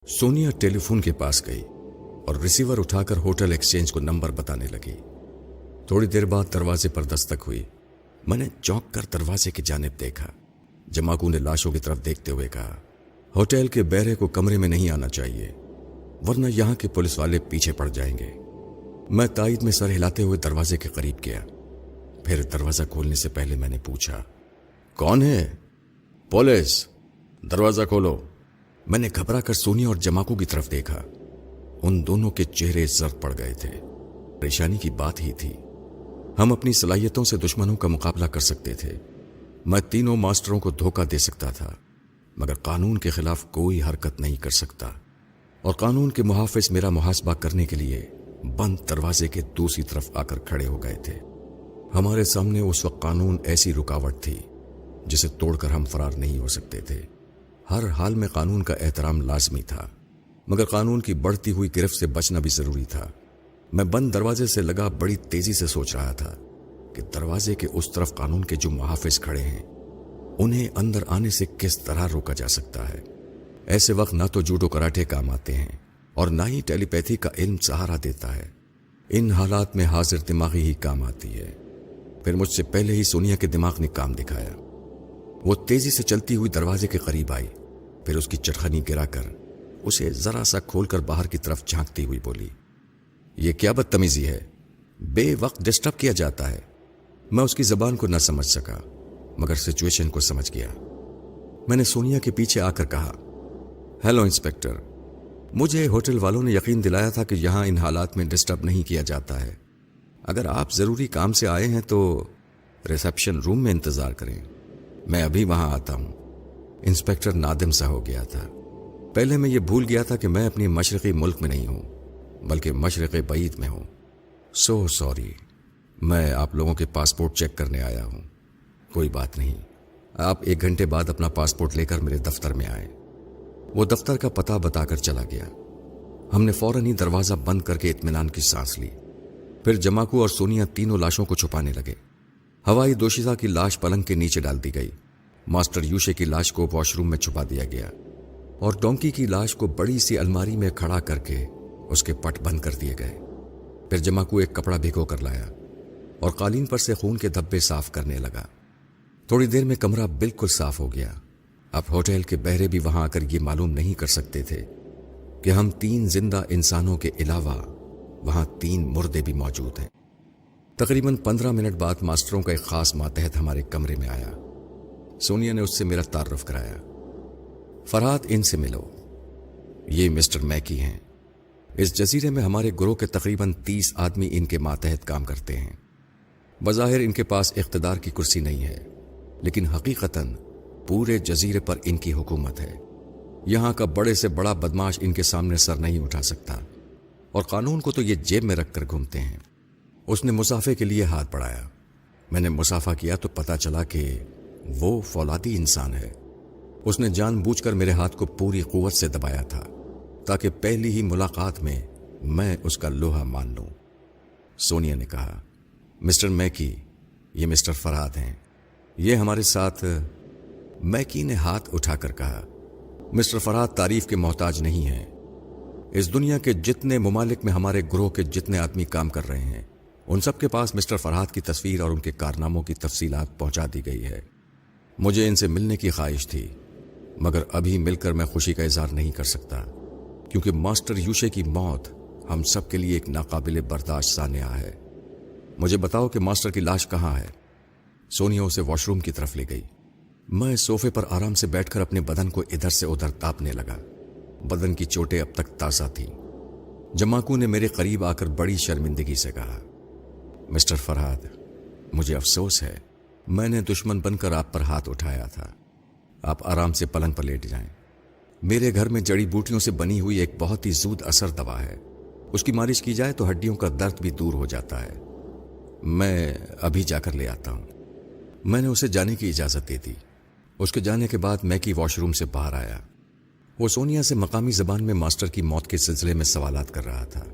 Sonia telephone के पास गई और रिसीवर उठाकर होटल एक्सचेंज को नंबर बताने लगी। थोड़ी देर बाद दरवाजे पर दस्तक हुई। मैंने चौंक कर दरवाजे की जानिब देखा। जमाकू ने लाशों की तरफ देखते हुए कहा, होटल के बहरे को कमरे में नहीं आना चाहिए, वरना यहां के पुलिस वाले पीछे पड़ जाएंगे। मैं तायद में सर हिलाते हुए दरवाजे के करीब गया। फिर दरवाजा खोलने से पहले मैंने पूछा, कौन है? पुलिस, दरवाजा खोलो। मैंने घबरा कर सोनिया और जमाकू की तरफ देखा। उन दोनों के चेहरे जर्द पड़ गए थे। परेशानी की बात ही थी। हम अपनी सलाहियतों से दुश्मनों का मुकाबला कर सकते थे। मैं तीनों मास्टरों को धोखा दे सकता था, मगर कानून के खिलाफ कोई हरकत नहीं कर सकता। और कानून के मुहाफिज मेरा मुहासबा करने के लिए बंद दरवाजे के दूसरी तरफ आकर खड़े हो गए थे। हमारे सामने उस वक्त कानून ऐसी रुकावट थी जिसे तोड़कर हम फरार नहीं हो सकते थे। हर हाल में कानून का एहतराम लाजमी था, मगर कानून की बढ़ती हुई गिरफ्त से बचना भी जरूरी था। मैं बंद दरवाजे से लगा बड़ी तेजी से सोच रहा था कि दरवाजे के उस तरफ कानून के जो मुहाफिज खड़े हैं, उन्हें अंदर आने से किस तरह रोका जा सकता है। ऐसे वक्त ना तो जूडो कराटे काम आते हैं और ना ही टेलीपैथी का इल्म सहारा देता है। इन हालात में हाजिर दिमागी ही काम आती है। फिर मुझसे पहले ही सोनिया के दिमाग ने काम दिखाया। वो तेजी से चलती हुई दरवाजे के करीब आई, फिर उसकी चटखनी गिराकर उसे जरा सा खोलकर बाहर की तरफ झांकती हुई बोली, ये क्या बदतमीजी है? बेवक्त डिस्टर्ब किया जाता है। मैं उसकी जबान को न समझ सका, मगर सिचुएशन को समझ गया। मैंने सोनिया के पीछे आकर कहा, हेलो इंस्पेक्टर, मुझे होटल वालों ने यकीन दिलाया था कि यहां इन हालात में डिस्टर्ब नहीं किया जाता है। अगर आप जरूरी काम से आए हैं तो रिसेप्शन रूम में इंतजार करें, मैं अभी वहां आता हूं। इंस्पेक्टर नादिम सा हो गया था। पहले मैं ये भूल गया था कि मैं अपनी मशरक़ी मुल्क में नहीं हूं, बल्कि मशरक़ बईद में हूं। सो सॉरी, मैं आप लोगों के पासपोर्ट चेक करने आया हूं। कोई बात नहीं, आप 1 घंटे बाद अपना पासपोर्ट लेकर मेरे दफ्तर में आए। वो दफ्तर का पता बताकर चला गया। हमने फौरन ही दरवाजा बंद करके इत्मीनान की सांस ली। फिर जमाकू और सोनिया तीनों लाशों को छुपाने लगे। हवाई दोशीज़ा की लाश पलंग के नीचे डाल दी गई। मास्टर यूशे की लाश को वॉशरूम में छुपा दिया गया और डोंकी की लाश को बड़ी सी अलमारी में खड़ा करके उसके पट बंद कर दिए गए। फिर जमाकू एक कपड़ा भिगो कर लाया और कालीन पर से खून के धब्बे साफ करने लगा। थोड़ी देर में कमरा बिल्कुल साफ हो गया। अब होटल के बहरे भी वहां आकर ये मालूम नहीं कर सकते थे कि हम 3 जिंदा इंसानों के अलावा वहां 3 मुर्दे भी मौजूद हैं। तकरीबन 15 मिनट बाद मास्टरों का एक खास मातहत हमारे कमरे में आया। सोनिया ने उससे मेरा तारुफ कराया। फरहाद, इनसे मिलो, ये मिस्टर मैकी हैं। इस जजीरे में हमारे ग्रोह के तकरीबन 30 आदमी इनके मातहत काम करते हैं। बज़ाहिर इनके पास इख्तिदार की कुर्सी नहीं है, लेकिन हकीकतन पूरे जजीरे पर इनकी हुकूमत है। यहां का बड़े से बड़ा बदमाश इनके सामने सर नहीं उठा सकता, और कानून को तो ये जेब में रखकर घूमते हैं। उसने मुसाफे के लिए हाथ बढ़ाया। मैंने मुसाफा किया तो पता चला कि वो फौलादी इंसान है। उसने जानबूझकर मेरे हाथ को पूरी कुव्वत से दबाया था, ताकि पहली ही मुलाकात में मैं उसका लोहा मान लूं। सोनिया ने कहा, मिस्टर मैकी, ये मिस्टर फरहाद हैं, ये हमारे साथ। मैकी ने हाथ उठाकर कहा, मिस्टर फरहाद तारीफ के मोहताज नहीं हैं। इस दुनिया के जितने मुमालिक में हमारे ग्रोह के जितने आदमी काम कर रहे हैं, उन सब के पास मिस्टर फरहाद की तस्वीर और उनके कारनामों की तफसीलात पहुंचा दी गई है। मुझे इनसे मिलने की ख्वाहिश थी, मगर अभी मिलकर मैं खुशी का इजहार नहीं कर सकता, क्योंकि मास्टर यूशे की मौत हम सब के लिए एक नाकाबिले बर्दाश्त सानिया है। मुझे बताओ कि मास्टर की लाश कहाँ है? सोनिया उसे वॉशरूम की तरफ ले गई। मैं सोफे पर आराम से बैठकर अपने बदन को इधर से उधर तापने लगा। बदन की चोटें अब तक ताज़ा थीं। जमाकू ने मेरे करीब आकर बड़ी शर्मिंदगी से कहा, मिस्टर फरहाद, मुझे अफसोस है, मैंने दुश्मन बनकर आप पर हाथ उठाया था। आप आराम से पलंग पर लेट जाएं। मेरे घर में जड़ी बूटियों से बनी हुई एक बहुत ही ज़ूद असर दवा है। उसकी मालिश की जाए तो हड्डियों का दर्द भी दूर हो जाता है। मैं अभी जाकर ले आता हूं। मैंने उसे जाने की इजाज़त दे दी। उसके जाने के बाद मैकी वॉशरूम से बाहर आया। वो सोनिया से मकामी ज़बान में मास्टर की मौत के सिलसिले में सवालात कर रहा था।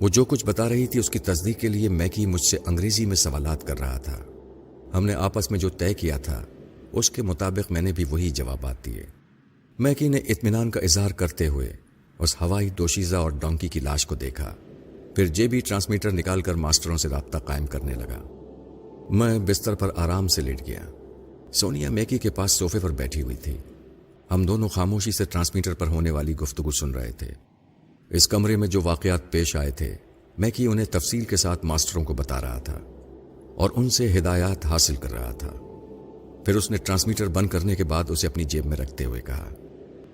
वो जो कुछ बता रही थी उसकी तस्दीक के लिए मैकी मुझसे अंग्रेजी में सवालात कर रहा था। हमने आपस में जो तय किया था उसके मुताबिक मैंने भी वही जवाबात दिए। मैकी ने इत्मीनान का इजहार करते हुए उस हवाई दोशीज़ा और डोंकी की लाश को देखा, फिर जेबी ट्रांसमीटर निकालकर मास्टरों से राब्ता कायम करने लगा। मैं बिस्तर पर आराम से लेट गया। सोनिया मैकी के पास सोफे पर बैठी हुई थी। हम दोनों खामोशी से ट्रांसमीटर पर होने वाली गुफ्तगू सुन रहे थे। इस कमरे में जो वाकयात पेश आए थे, मैकी उन्हें तफसील के साथ मास्टरों को बता रहा था और उनसे हिदायत हासिल कर रहा था। फिर उसने ट्रांसमीटर बंद करने के बाद उसे अपनी जेब में रखते हुए कहा,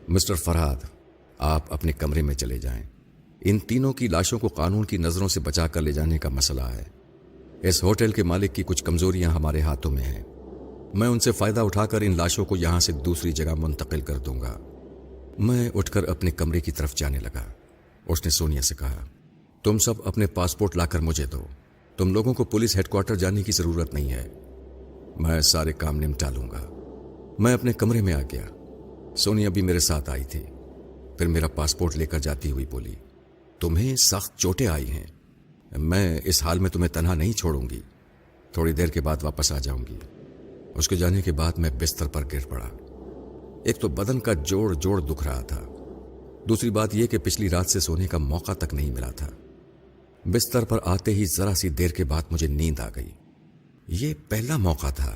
मिस्टर फरहाद, आप अपने कमरे में चले जाएं। इन तीनों की लाशों को कानून की नज़रों से बचा कर ले जाने का मसला है। इस होटल के मालिक की कुछ कमजोरियां हमारे हाथों में हैं। मैं उनसे फ़ायदा उठाकर इन लाशों को यहां से दूसरी जगह मुंतकिल कर दूंगा। मैं उठकर अपने कमरे की तरफ जाने लगा। उसने सोनिया से कहा, तुम सब अपने पासपोर्ट लाकर मुझे दो। तुम लोगों को पुलिस हेडक्वार्टर जाने की ज़रूरत नहीं है। मैं सारे काम निपटा लूंगा। मैं अपने कमरे में आ गया। सोनिया भी मेरे साथ आई थी। फिर मेरा पासपोर्ट लेकर जाती हुई बोली, तुम्हें सख्त चोटें आई हैं। मैं इस हाल में तुम्हें तन्हा नहीं छोड़ूंगी। थोड़ी देर के बाद वापस आ जाऊंगी। उसके जाने के बाद मैं बिस्तर पर गिर पड़ा। एक तो बदन का जोड़ जोड़ दुख रहा था, दूसरी बात यह कि पिछली रात से सोने का मौका तक नहीं मिला था। बिस्तर पर आते ही जरा सी देर के बाद मुझे नींद आ गई। ये पहला मौका था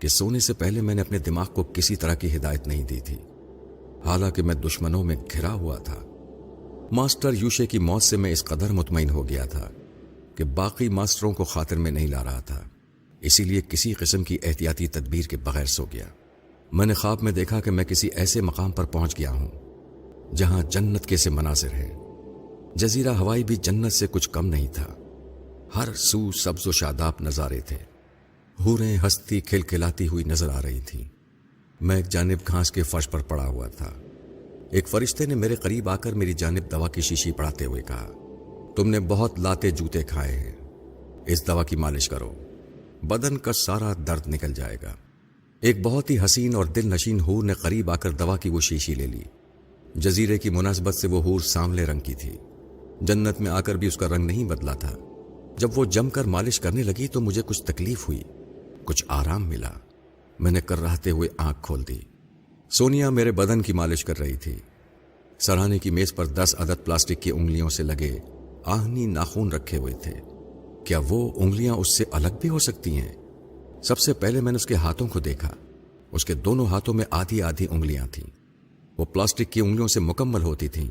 कि सोने से पहले मैंने अपने दिमाग को किसी तरह की हिदायत नहीं दी थी। हालांकि मैं दुश्मनों में घिरा हुआ था। मास्टर यूशे की मौत से मैं इस कदर मुतमईन हो गया था कि बाकी मास्टरों को खातिर में नहीं ला रहा था। इसीलिए किसी किस्म की एहतियाती तदबीर के बगैर सो गया। मैंने ख्वाब में देखा कि मैं किसी ऐसे मकाम पर पहुंच गया हूं जहां जन्नत के से मनाजिर हैं। जजीरा हवाई भी जन्नत से कुछ कम नहीं था। हर सू सब्ज व शादाब नजारे थे। हूरें हंसती खिलखिलाती हुई नजर आ रही थीं। मैं एक जानिब घास के फर्श पर पड़ा हुआ था। एक फरिश्ते ने मेरे करीब आकर मेरी जानिब दवा की शीशी पढ़ाते हुए कहा, तुमने बहुत लाते जूते खाए हैं, इस दवा की मालिश करो, बदन का सारा दर्द निकल जाएगा। एक बहुत ही हसीन और दिल नशीन हूर ने करीब आकर दवा की वो शीशी ले ली। जजीरे की मुनासबत से वो हूर सांवले रंग की थी। जन्नत में आकर भी उसका रंग नहीं बदला था। जब वो जमकर मालिश करने लगी तो मुझे कुछ तकलीफ हुई, कुछ आराम मिला। मैंने कर्राहते हुए आंख खोल दी। सोनिया मेरे बदन की मालिश कर रही थी। सराहने की मेज पर 10 अदद प्लास्टिक की उंगलियों से लगे आहनी नाखून रखे हुए थे। क्या वो उंगलियां उससे अलग भी हो सकती हैं? सबसे पहले मैंने उसके हाथों को देखा। उसके दोनों हाथों में आधी आधी उंगलियां थीं। वो प्लास्टिक की उंगलियों से मुकम्मल होती थीं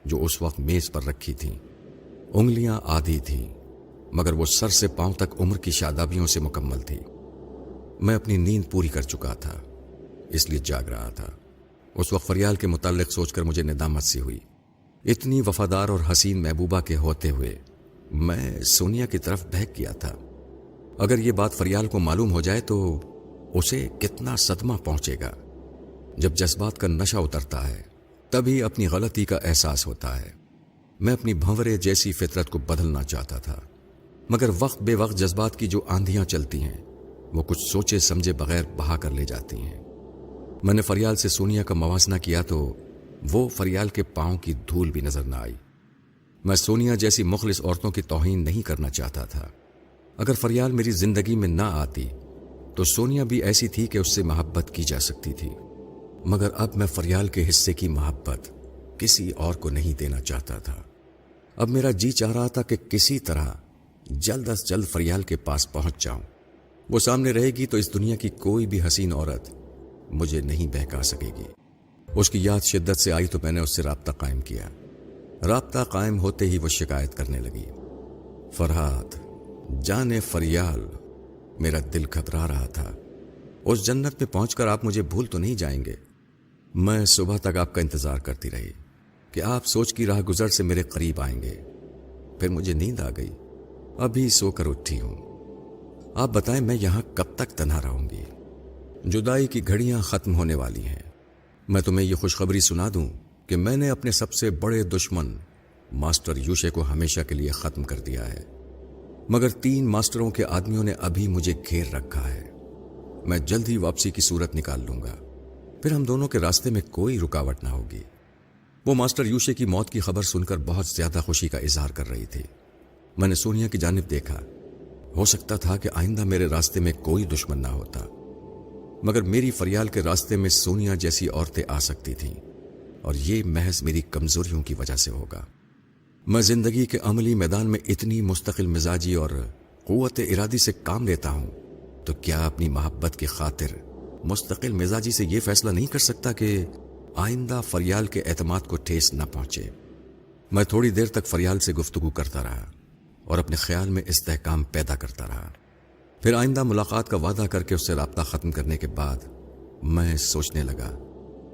जो उस वक्त मेज पर रखी थीं। उंगलियां आधी थीं, मगर वो सर से पांव तक उम्र की शादाबियों से मुकम्मल थी। मैं अपनी नींद पूरी कर चुका था, इसलिए जाग रहा था। उस वक्त फरियाल के मुताल्लिक सोचकर मुझे निदामत सी हुई। इतनी वफादार और हसीन महबूबा के होते हुए मैं सोनिया की तरफ बहक गया था। अगर ये बात फरियाल को मालूम हो जाए तो उसे कितना सदमा पहुंचेगा। जब जज्बात का नशा उतरता है तभी अपनी गलती का एहसास होता है। मैं अपनी भंवरे जैसी फितरत को बदलना चाहता था, मगर वक्त बे वक्त जज्बात की जो आंधियां चलती हैं वो कुछ सोचे समझे बगैर बहा कर ले जाती हैं। मैंने फरियाल से सोनिया का मवाजना किया तो वो फरियाल के पांव की धूल भी नजर न आई। मैं सोनिया जैसी मुखलिस औरतों की तौहीन नहीं करना चाहता था। अगर फरियाल मेरी जिंदगी में ना आती तो सोनिया भी ऐसी थी कि उससे मोहब्बत की जा सकती थी। मगर अब मैं फरियाल के हिस्से की मोहब्बत किसी और को नहीं देना चाहता था। अब मेरा जी चाह रहा था कि किसी तरह जल्द अज जल्द फरियाल के पास पहुंच जाऊं। वो सामने रहेगी तो इस दुनिया की कोई भी हसीन औरत मुझे नहीं बहका सकेगी। उसकी याद शिद्दत से आई तो मैंने उससे राब्ता कायम किया। राब्ता कायम होते ही वो शिकायत करने लगी, फरहाद जाने फरियाल, मेरा दिल घबरा रहा था। उस जन्नत में पहुंचकर आप मुझे भूल तो नहीं जाएंगे? मैं सुबह तक आपका इंतजार करती रही कि आप सोच की राह गुजर से मेरे करीब आएंगे। फिर मुझे नींद आ गई। अभी सोकर उठी हूं। आप बताएं मैं यहां कब तक तन्हा रहूंगी? जुदाई की घड़ियां खत्म होने वाली हैं। मैं तुम्हें यह खुशखबरी सुना दूं कि मैंने अपने सबसे बड़े दुश्मन मास्टर यूशे को हमेशा के लिए खत्म कर दिया है। मगर 3 मास्टरों के आदमियों ने अभी मुझे घेर रखा है। मैं जल्द ही वापसी की सूरत निकाल लूंगा। फिर हम दोनों के रास्ते में कोई रुकावट ना होगी। वो मास्टर यूशे की मौत की खबर सुनकर बहुत ज्यादा खुशी का इजहार कर रही थी। मैंने सोनिया की जानिब देखा। हो सकता था कि आइंदा मेरे रास्ते में कोई दुश्मन ना होता, मगर मेरी फरियाल के रास्ते में सोनिया जैसी औरतें आ सकती थीं। اور یہ محض میری کمزوریوں کی وجہ سے ہوگا۔ میں زندگی کے عملی میدان میں اتنی مستقل مزاجی اور قوت ارادی سے کام لیتا ہوں تو کیا اپنی محبت کی خاطر مستقل مزاجی سے یہ فیصلہ نہیں کر سکتا کہ آئندہ فریال کے اعتماد کو ٹھیس نہ پہنچے؟ میں تھوڑی دیر تک فریال سے گفتگو کرتا رہا اور اپنے خیال میں استحکام پیدا کرتا رہا۔ پھر آئندہ ملاقات کا وعدہ کر کے اس سے رابطہ ختم کرنے کے بعد میں سوچنے لگا،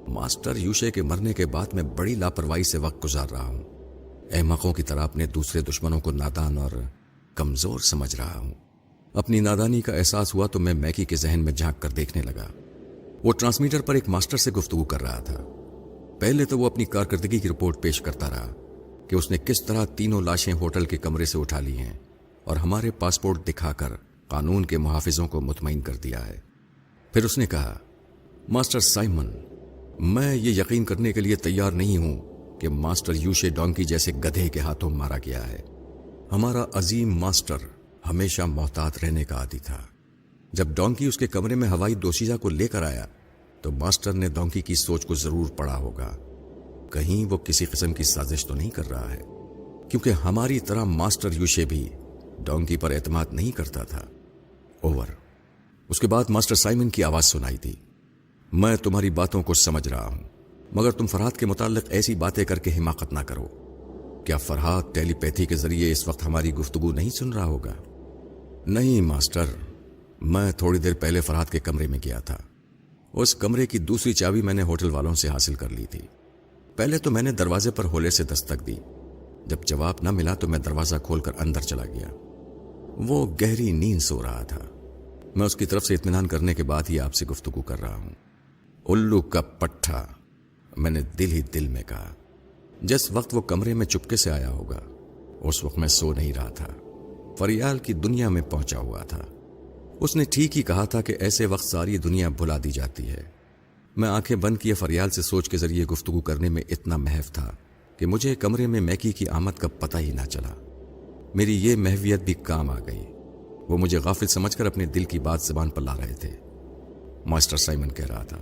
ماسٹر یوشے کے مرنے کے بعد میں بڑی لاپرواہی سے وقت گزار رہا ہوں، احمقوں کی طرح اپنے دوسرے دشمنوں کو نادان اور کمزور سمجھ رہا ہوں۔ اپنی نادانی کا احساس ہوا تو میں میکی کے ذہن میں جھانک کر دیکھنے لگا۔ وہ ٹرانسمیٹر پر ایک ماسٹر سے گفتگو کر رہا تھا۔ پہلے تو وہ اپنی کارکردگی کی رپورٹ پیش کرتا رہا کہ اس نے کس طرح تینوں لاشیں ہوٹل کے کمرے سے اٹھا لی ہیں اور ہمارے پاسپورٹ دکھا کر قانون کے محافظوں کو مطمئن کر دیا ہے۔ پھر اس نے کہا، ماسٹر سائمن، میں یہ یقین کرنے کے لیے تیار نہیں ہوں کہ ماسٹر یوشے ڈونکی جیسے گدھے کے ہاتھوں مارا گیا ہے۔ ہمارا عظیم ماسٹر ہمیشہ محتاط رہنے کا عادی تھا۔ جب ڈونکی اس کے کمرے میں ہوائی دوشیزہ کو لے کر آیا تو ماسٹر نے ڈونکی کی سوچ کو ضرور پڑھا ہوگا۔ کہیں وہ کسی قسم کی سازش تو نہیں کر رہا ہے، کیونکہ ہماری طرح ماسٹر یوشے بھی ڈونکی پر اعتماد نہیں کرتا تھا۔ اوور۔ اس کے بعد ماسٹر سائمن کی آواز سنائی دی، میں تمہاری باتوں کو سمجھ رہا ہوں، مگر تم فرحات کے متعلق ایسی باتیں کر کے حماقت نہ کرو۔ کیا فرحات ٹیلی پیتھی کے ذریعے اس وقت ہماری گفتگو نہیں سن رہا ہوگا؟ نہیں ماسٹر، میں تھوڑی دیر پہلے فرحات کے کمرے میں گیا تھا۔ اس کمرے کی دوسری چابی میں نے ہوٹل والوں سے حاصل کر لی تھی۔ پہلے تو میں نے دروازے پر ہولے سے دستک دی، جب جواب نہ ملا تو میں دروازہ کھول کر اندر چلا گیا۔ وہ گہری نیند سو رہا تھا۔ میں اس کی طرف سے اطمینان کرنے کے بعد ہی آپ سے گفتگو کر رہا ہوں۔ الو کا پٹھا، میں نے دل ہی دل میں کہا۔ جس وقت وہ کمرے میں چپکے سے آیا ہوگا اس وقت میں سو نہیں رہا تھا، فریال کی دنیا میں پہنچا ہوا تھا۔ اس نے ٹھیک ہی کہا تھا کہ ایسے وقت ساری دنیا بھلا دی جاتی ہے۔ میں آنکھیں بند کیے فریال سے سوچ کے ذریعے گفتگو کرنے میں اتنا محو تھا کہ مجھے کمرے میں میکی کی آمد کا پتہ ہی نہ چلا۔ میری یہ محویت بھی کام آ گئی۔ وہ مجھے غافل سمجھ کر اپنے دل کی بات زبان پر لا رہے تھے۔ ماسٹر سائمن کہہ رہا تھا،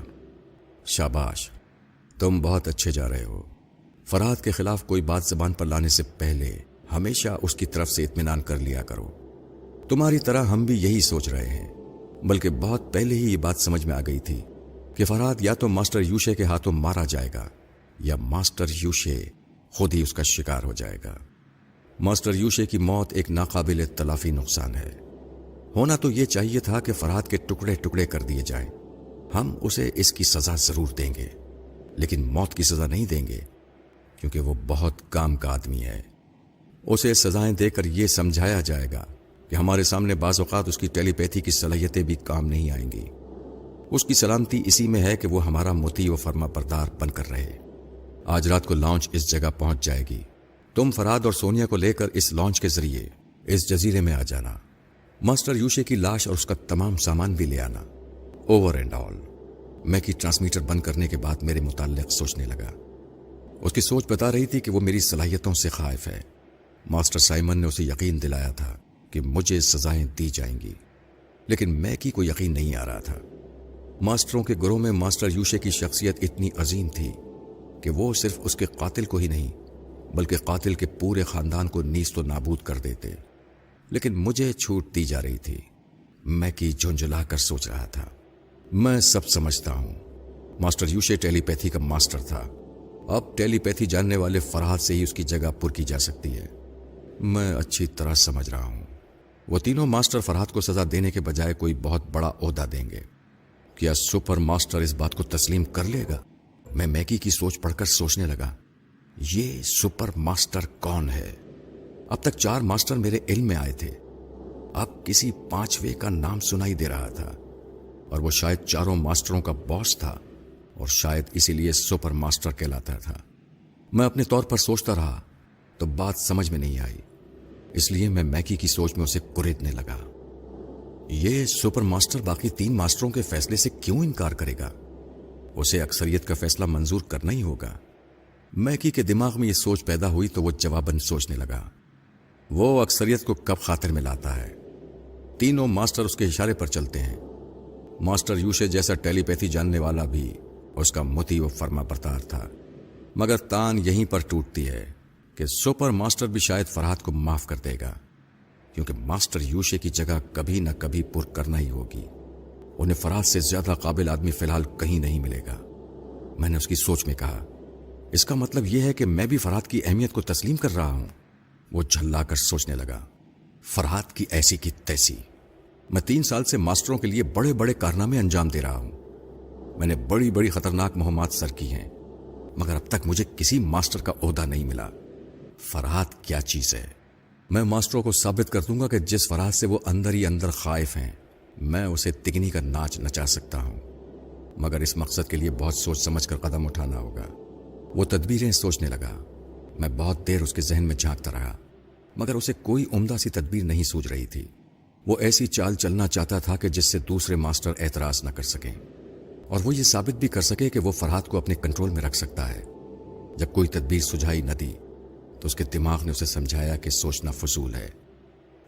شاباش، تم بہت اچھے جا رہے ہو۔ فرحات کے خلاف کوئی بات زبان پر لانے سے پہلے ہمیشہ اس کی طرف سے اطمینان کر لیا کرو۔ تمہاری طرح ہم بھی یہی سوچ رہے ہیں، بلکہ بہت پہلے ہی یہ بات سمجھ میں آ گئی تھی کہ فرحات یا تو ماسٹر یوشے کے ہاتھوں مارا جائے گا یا ماسٹر یوشے خود ہی اس کا شکار ہو جائے گا۔ ماسٹر یوشے کی موت ایک ناقابل تلافی نقصان ہے۔ ہونا تو یہ چاہیے تھا کہ فرحات کے ٹکڑے ٹکڑے کر دیے جائیں۔ ہم اسے اس کی سزا ضرور دیں گے، لیکن موت کی سزا نہیں دیں گے، کیونکہ وہ بہت کام کا آدمی ہے۔ اسے سزائیں دے کر یہ سمجھایا جائے گا کہ ہمارے سامنے بعض اوقات اس کی ٹیلی پیتھی کی صلاحیتیں بھی کام نہیں آئیں گی۔ اس کی سلامتی اسی میں ہے کہ وہ ہمارا مطیع و فرما بردار بن کر رہے۔ آج رات کو لانچ اس جگہ پہنچ جائے گی۔ تم فرحاد اور سونیا کو لے کر اس لانچ کے ذریعے اس جزیرے میں آ جانا۔ ماسٹر یوشے کی لاش اور اس کا تمام سامان بھی لے آنا۔ Over and all. میں کی ٹرانسمیٹر بند کرنے کے بعد میرے متعلق سوچنے لگا۔ اس کی سوچ بتا رہی تھی کہ وہ میری صلاحیتوں سے خائف ہے۔ ماسٹر سائمن نے اسے یقین دلایا تھا کہ مجھے سزائیں دی جائیں گی، لیکن میکی کو یقین نہیں آ رہا تھا۔ ماسٹروں کے گروہ میں ماسٹر یوشے کی شخصیت اتنی عظیم تھی کہ وہ صرف اس کے قاتل کو ہی نہیں بلکہ قاتل کے پورے خاندان کو نیست و نابود کر دیتے، لیکن مجھے چھوٹ دی جا رہی تھی۔ میکی جھنجھلا کر سوچ رہا تھا، میں سب سمجھتا ہوں۔ ماسٹر یوشے ٹیلی پیتھی کا ماسٹر تھا۔ اب ٹیلی پیتھی جاننے والے فرحات سے ہی اس کی جگہ پر کی جا سکتی ہے۔ میں اچھی طرح سمجھ رہا ہوں وہ تینوں ماسٹر فرحات کو سزا دینے کے بجائے کوئی بہت بڑا عہدہ دیں گے۔ کیا سپر ماسٹر اس بات کو تسلیم کر لے گا؟ میں میکی کی سوچ پڑھ کر سوچنے لگا، یہ سپر ماسٹر کون ہے؟ اب تک 4 ماسٹر میرے علم میں آئے تھے، اب کسی 5ویں کا نام سنائی دے رہا تھا، اور وہ شاید 4 ماسٹروں کا باس تھا اور شاید اسی لیے سپر ماسٹر کہلاتا تھا۔ میں اپنے طور پر سوچتا رہا تو بات سمجھ میں نہیں آئی، اس لیے میں میکی کی سوچ میں اسے کریدنے لگا۔ یہ سپر ماسٹر باقی 3 ماسٹروں کے فیصلے سے کیوں انکار کرے گا؟ اسے اکثریت کا فیصلہ منظور کرنا ہی ہوگا۔ میکی کے دماغ میں یہ سوچ پیدا ہوئی تو وہ جواباً سوچنے لگا، وہ اکثریت کو کب خاطر میں لاتا ہے؟ تینوں ماسٹر اس کے اشارے پر چلتے ہیں۔ ماسٹر یوشے جیسا ٹیلی پیتھی جاننے والا بھی اس کا مطیع و فرما بردار تھا۔ मगर तान यहीं पर टूटती है कि सुपर मास्टर भी शायद फरहाद को माफ कर देगा, क्योंकि मास्टर यूशे की जगह कभी न कभी पुर करना ही होगी। उन्हें फरहाद से ज्यादा काबिल आदमी फिलहाल कहीं नहीं मिलेगा। मैंने उसकी सोच में कहा, इसका मतलब यह है कि मैं भी फरहाद की अहमियत को तस्लीम कर रहा हूं। वो झल्लाकर सोचने लगा, फरहाद की ऐसी की तैसी। मैं 3 साल से मास्टरों के लिए बड़े बड़े कारनामे अंजाम दे रहा हूं। मैंने बड़ी बड़ी खतरनाक मुहिम्मात सर की हैं, मगर अब तक मुझे किसी मास्टर का ओहदा नहीं मिला। फरहाद क्या चीज है? मैं मास्टरों को साबित कर दूंगा कि जिस फरहाद से वो अंदर ही अंदर खाइफ हैं, मैं उसे तिगनी का नाच नचा सकता हूं। मगर इस मकसद के लिए बहुत सोच समझ कर कदम उठाना होगा। वो तदबीरें सोचने लगा। मैं बहुत देर उसके जहन में झांकता रहा, मगर उसे कोई उम्दा सी तदबीर नहीं सूझ रही थी। वो ऐसी चाल चलना चाहता था कि जिससे दूसरे मास्टर एतराज न कर सकें, और वो ये साबित भी कर सके कि वो फरहाद को अपने कंट्रोल में रख सकता है। जब कोई तदबीर सुझाई न दी तो उसके दिमाग ने उसे समझाया कि सोचना फजूल है।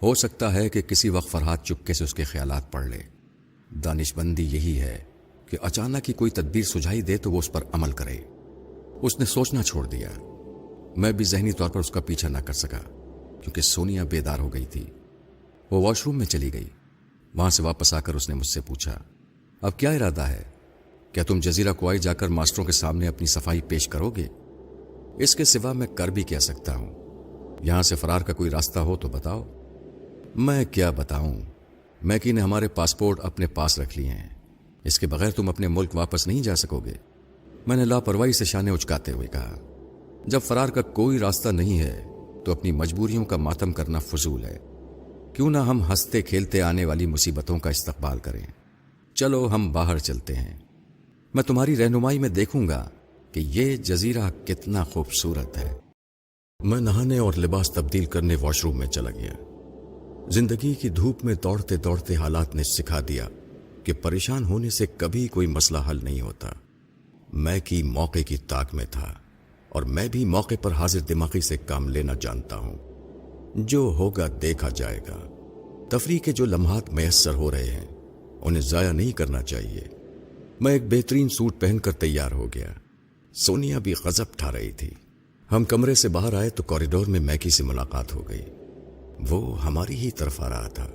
हो सकता है कि किसी वक्त फरहाद चुपके से उसके ख्यालात पढ़ ले। दानिशमंदी यही है कि अचानक ही कोई तदबीर सुझाई दे तो वो उस पर अमल करे। उसने सोचना छोड़ दिया। मैं भी जहनी तौर पर उसका पीछा न कर सका, क्योंकि सोनिया बेदार हो गई थी। वो वॉशरूम में चली गई। वहां से वापस आकर उसने मुझसे पूछा, अब क्या इरादा है? क्या तुम जजीरा क्वाई जाकर मास्टरों के सामने अपनी सफाई पेश करोगे? इसके सिवा मैं कर भी क्या सकता हूं? यहां से फरार का कोई रास्ता हो तो बताओ। मैं क्या बताऊं? मैकी ने हमारे पासपोर्ट अपने पास रख लिए हैं। इसके बगैर तुम अपने मुल्क वापस नहीं जा सकोगे। मैंने लापरवाही से शाने उचकाते हुए कहा, जब फरार का कोई रास्ता नहीं है तो अपनी मजबूरियों का मातम करना फजूल है। क्यों ना हम हंसते खेलते आने वाली मुसीबतों का इस्तकबाल करें। चलो हम बाहर चलते हैं। मैं तुम्हारी रहनुमाई में देखूंगा कि ये जजीरा कितना खूबसूरत है। मैं नहाने और लिबास तब्दील करने वॉशरूम में चला गया। जिंदगी की धूप में दौड़ते दौड़ते हालात ने सिखा दिया कि परेशान होने से कभी कोई मसला हल नहीं होता। मैं की मौके की ताक में था, और मैं भी मौके पर हाजिर दिमागी से काम लेना जानता हूं। जो होगा देखा जाएगा। तफरीह के जो लम्हात मैसर हो रहे हैं उन्हें जाया नहीं करना चाहिए। मैं एक बेहतरीन सूट पहनकर तैयार हो गया। सोनिया भी गजब ठा रही थी। हम कमरे से बाहर आए तो कॉरिडोर में मैकी से मुलाकात हो गई। वो हमारी ही तरफ आ रहा था।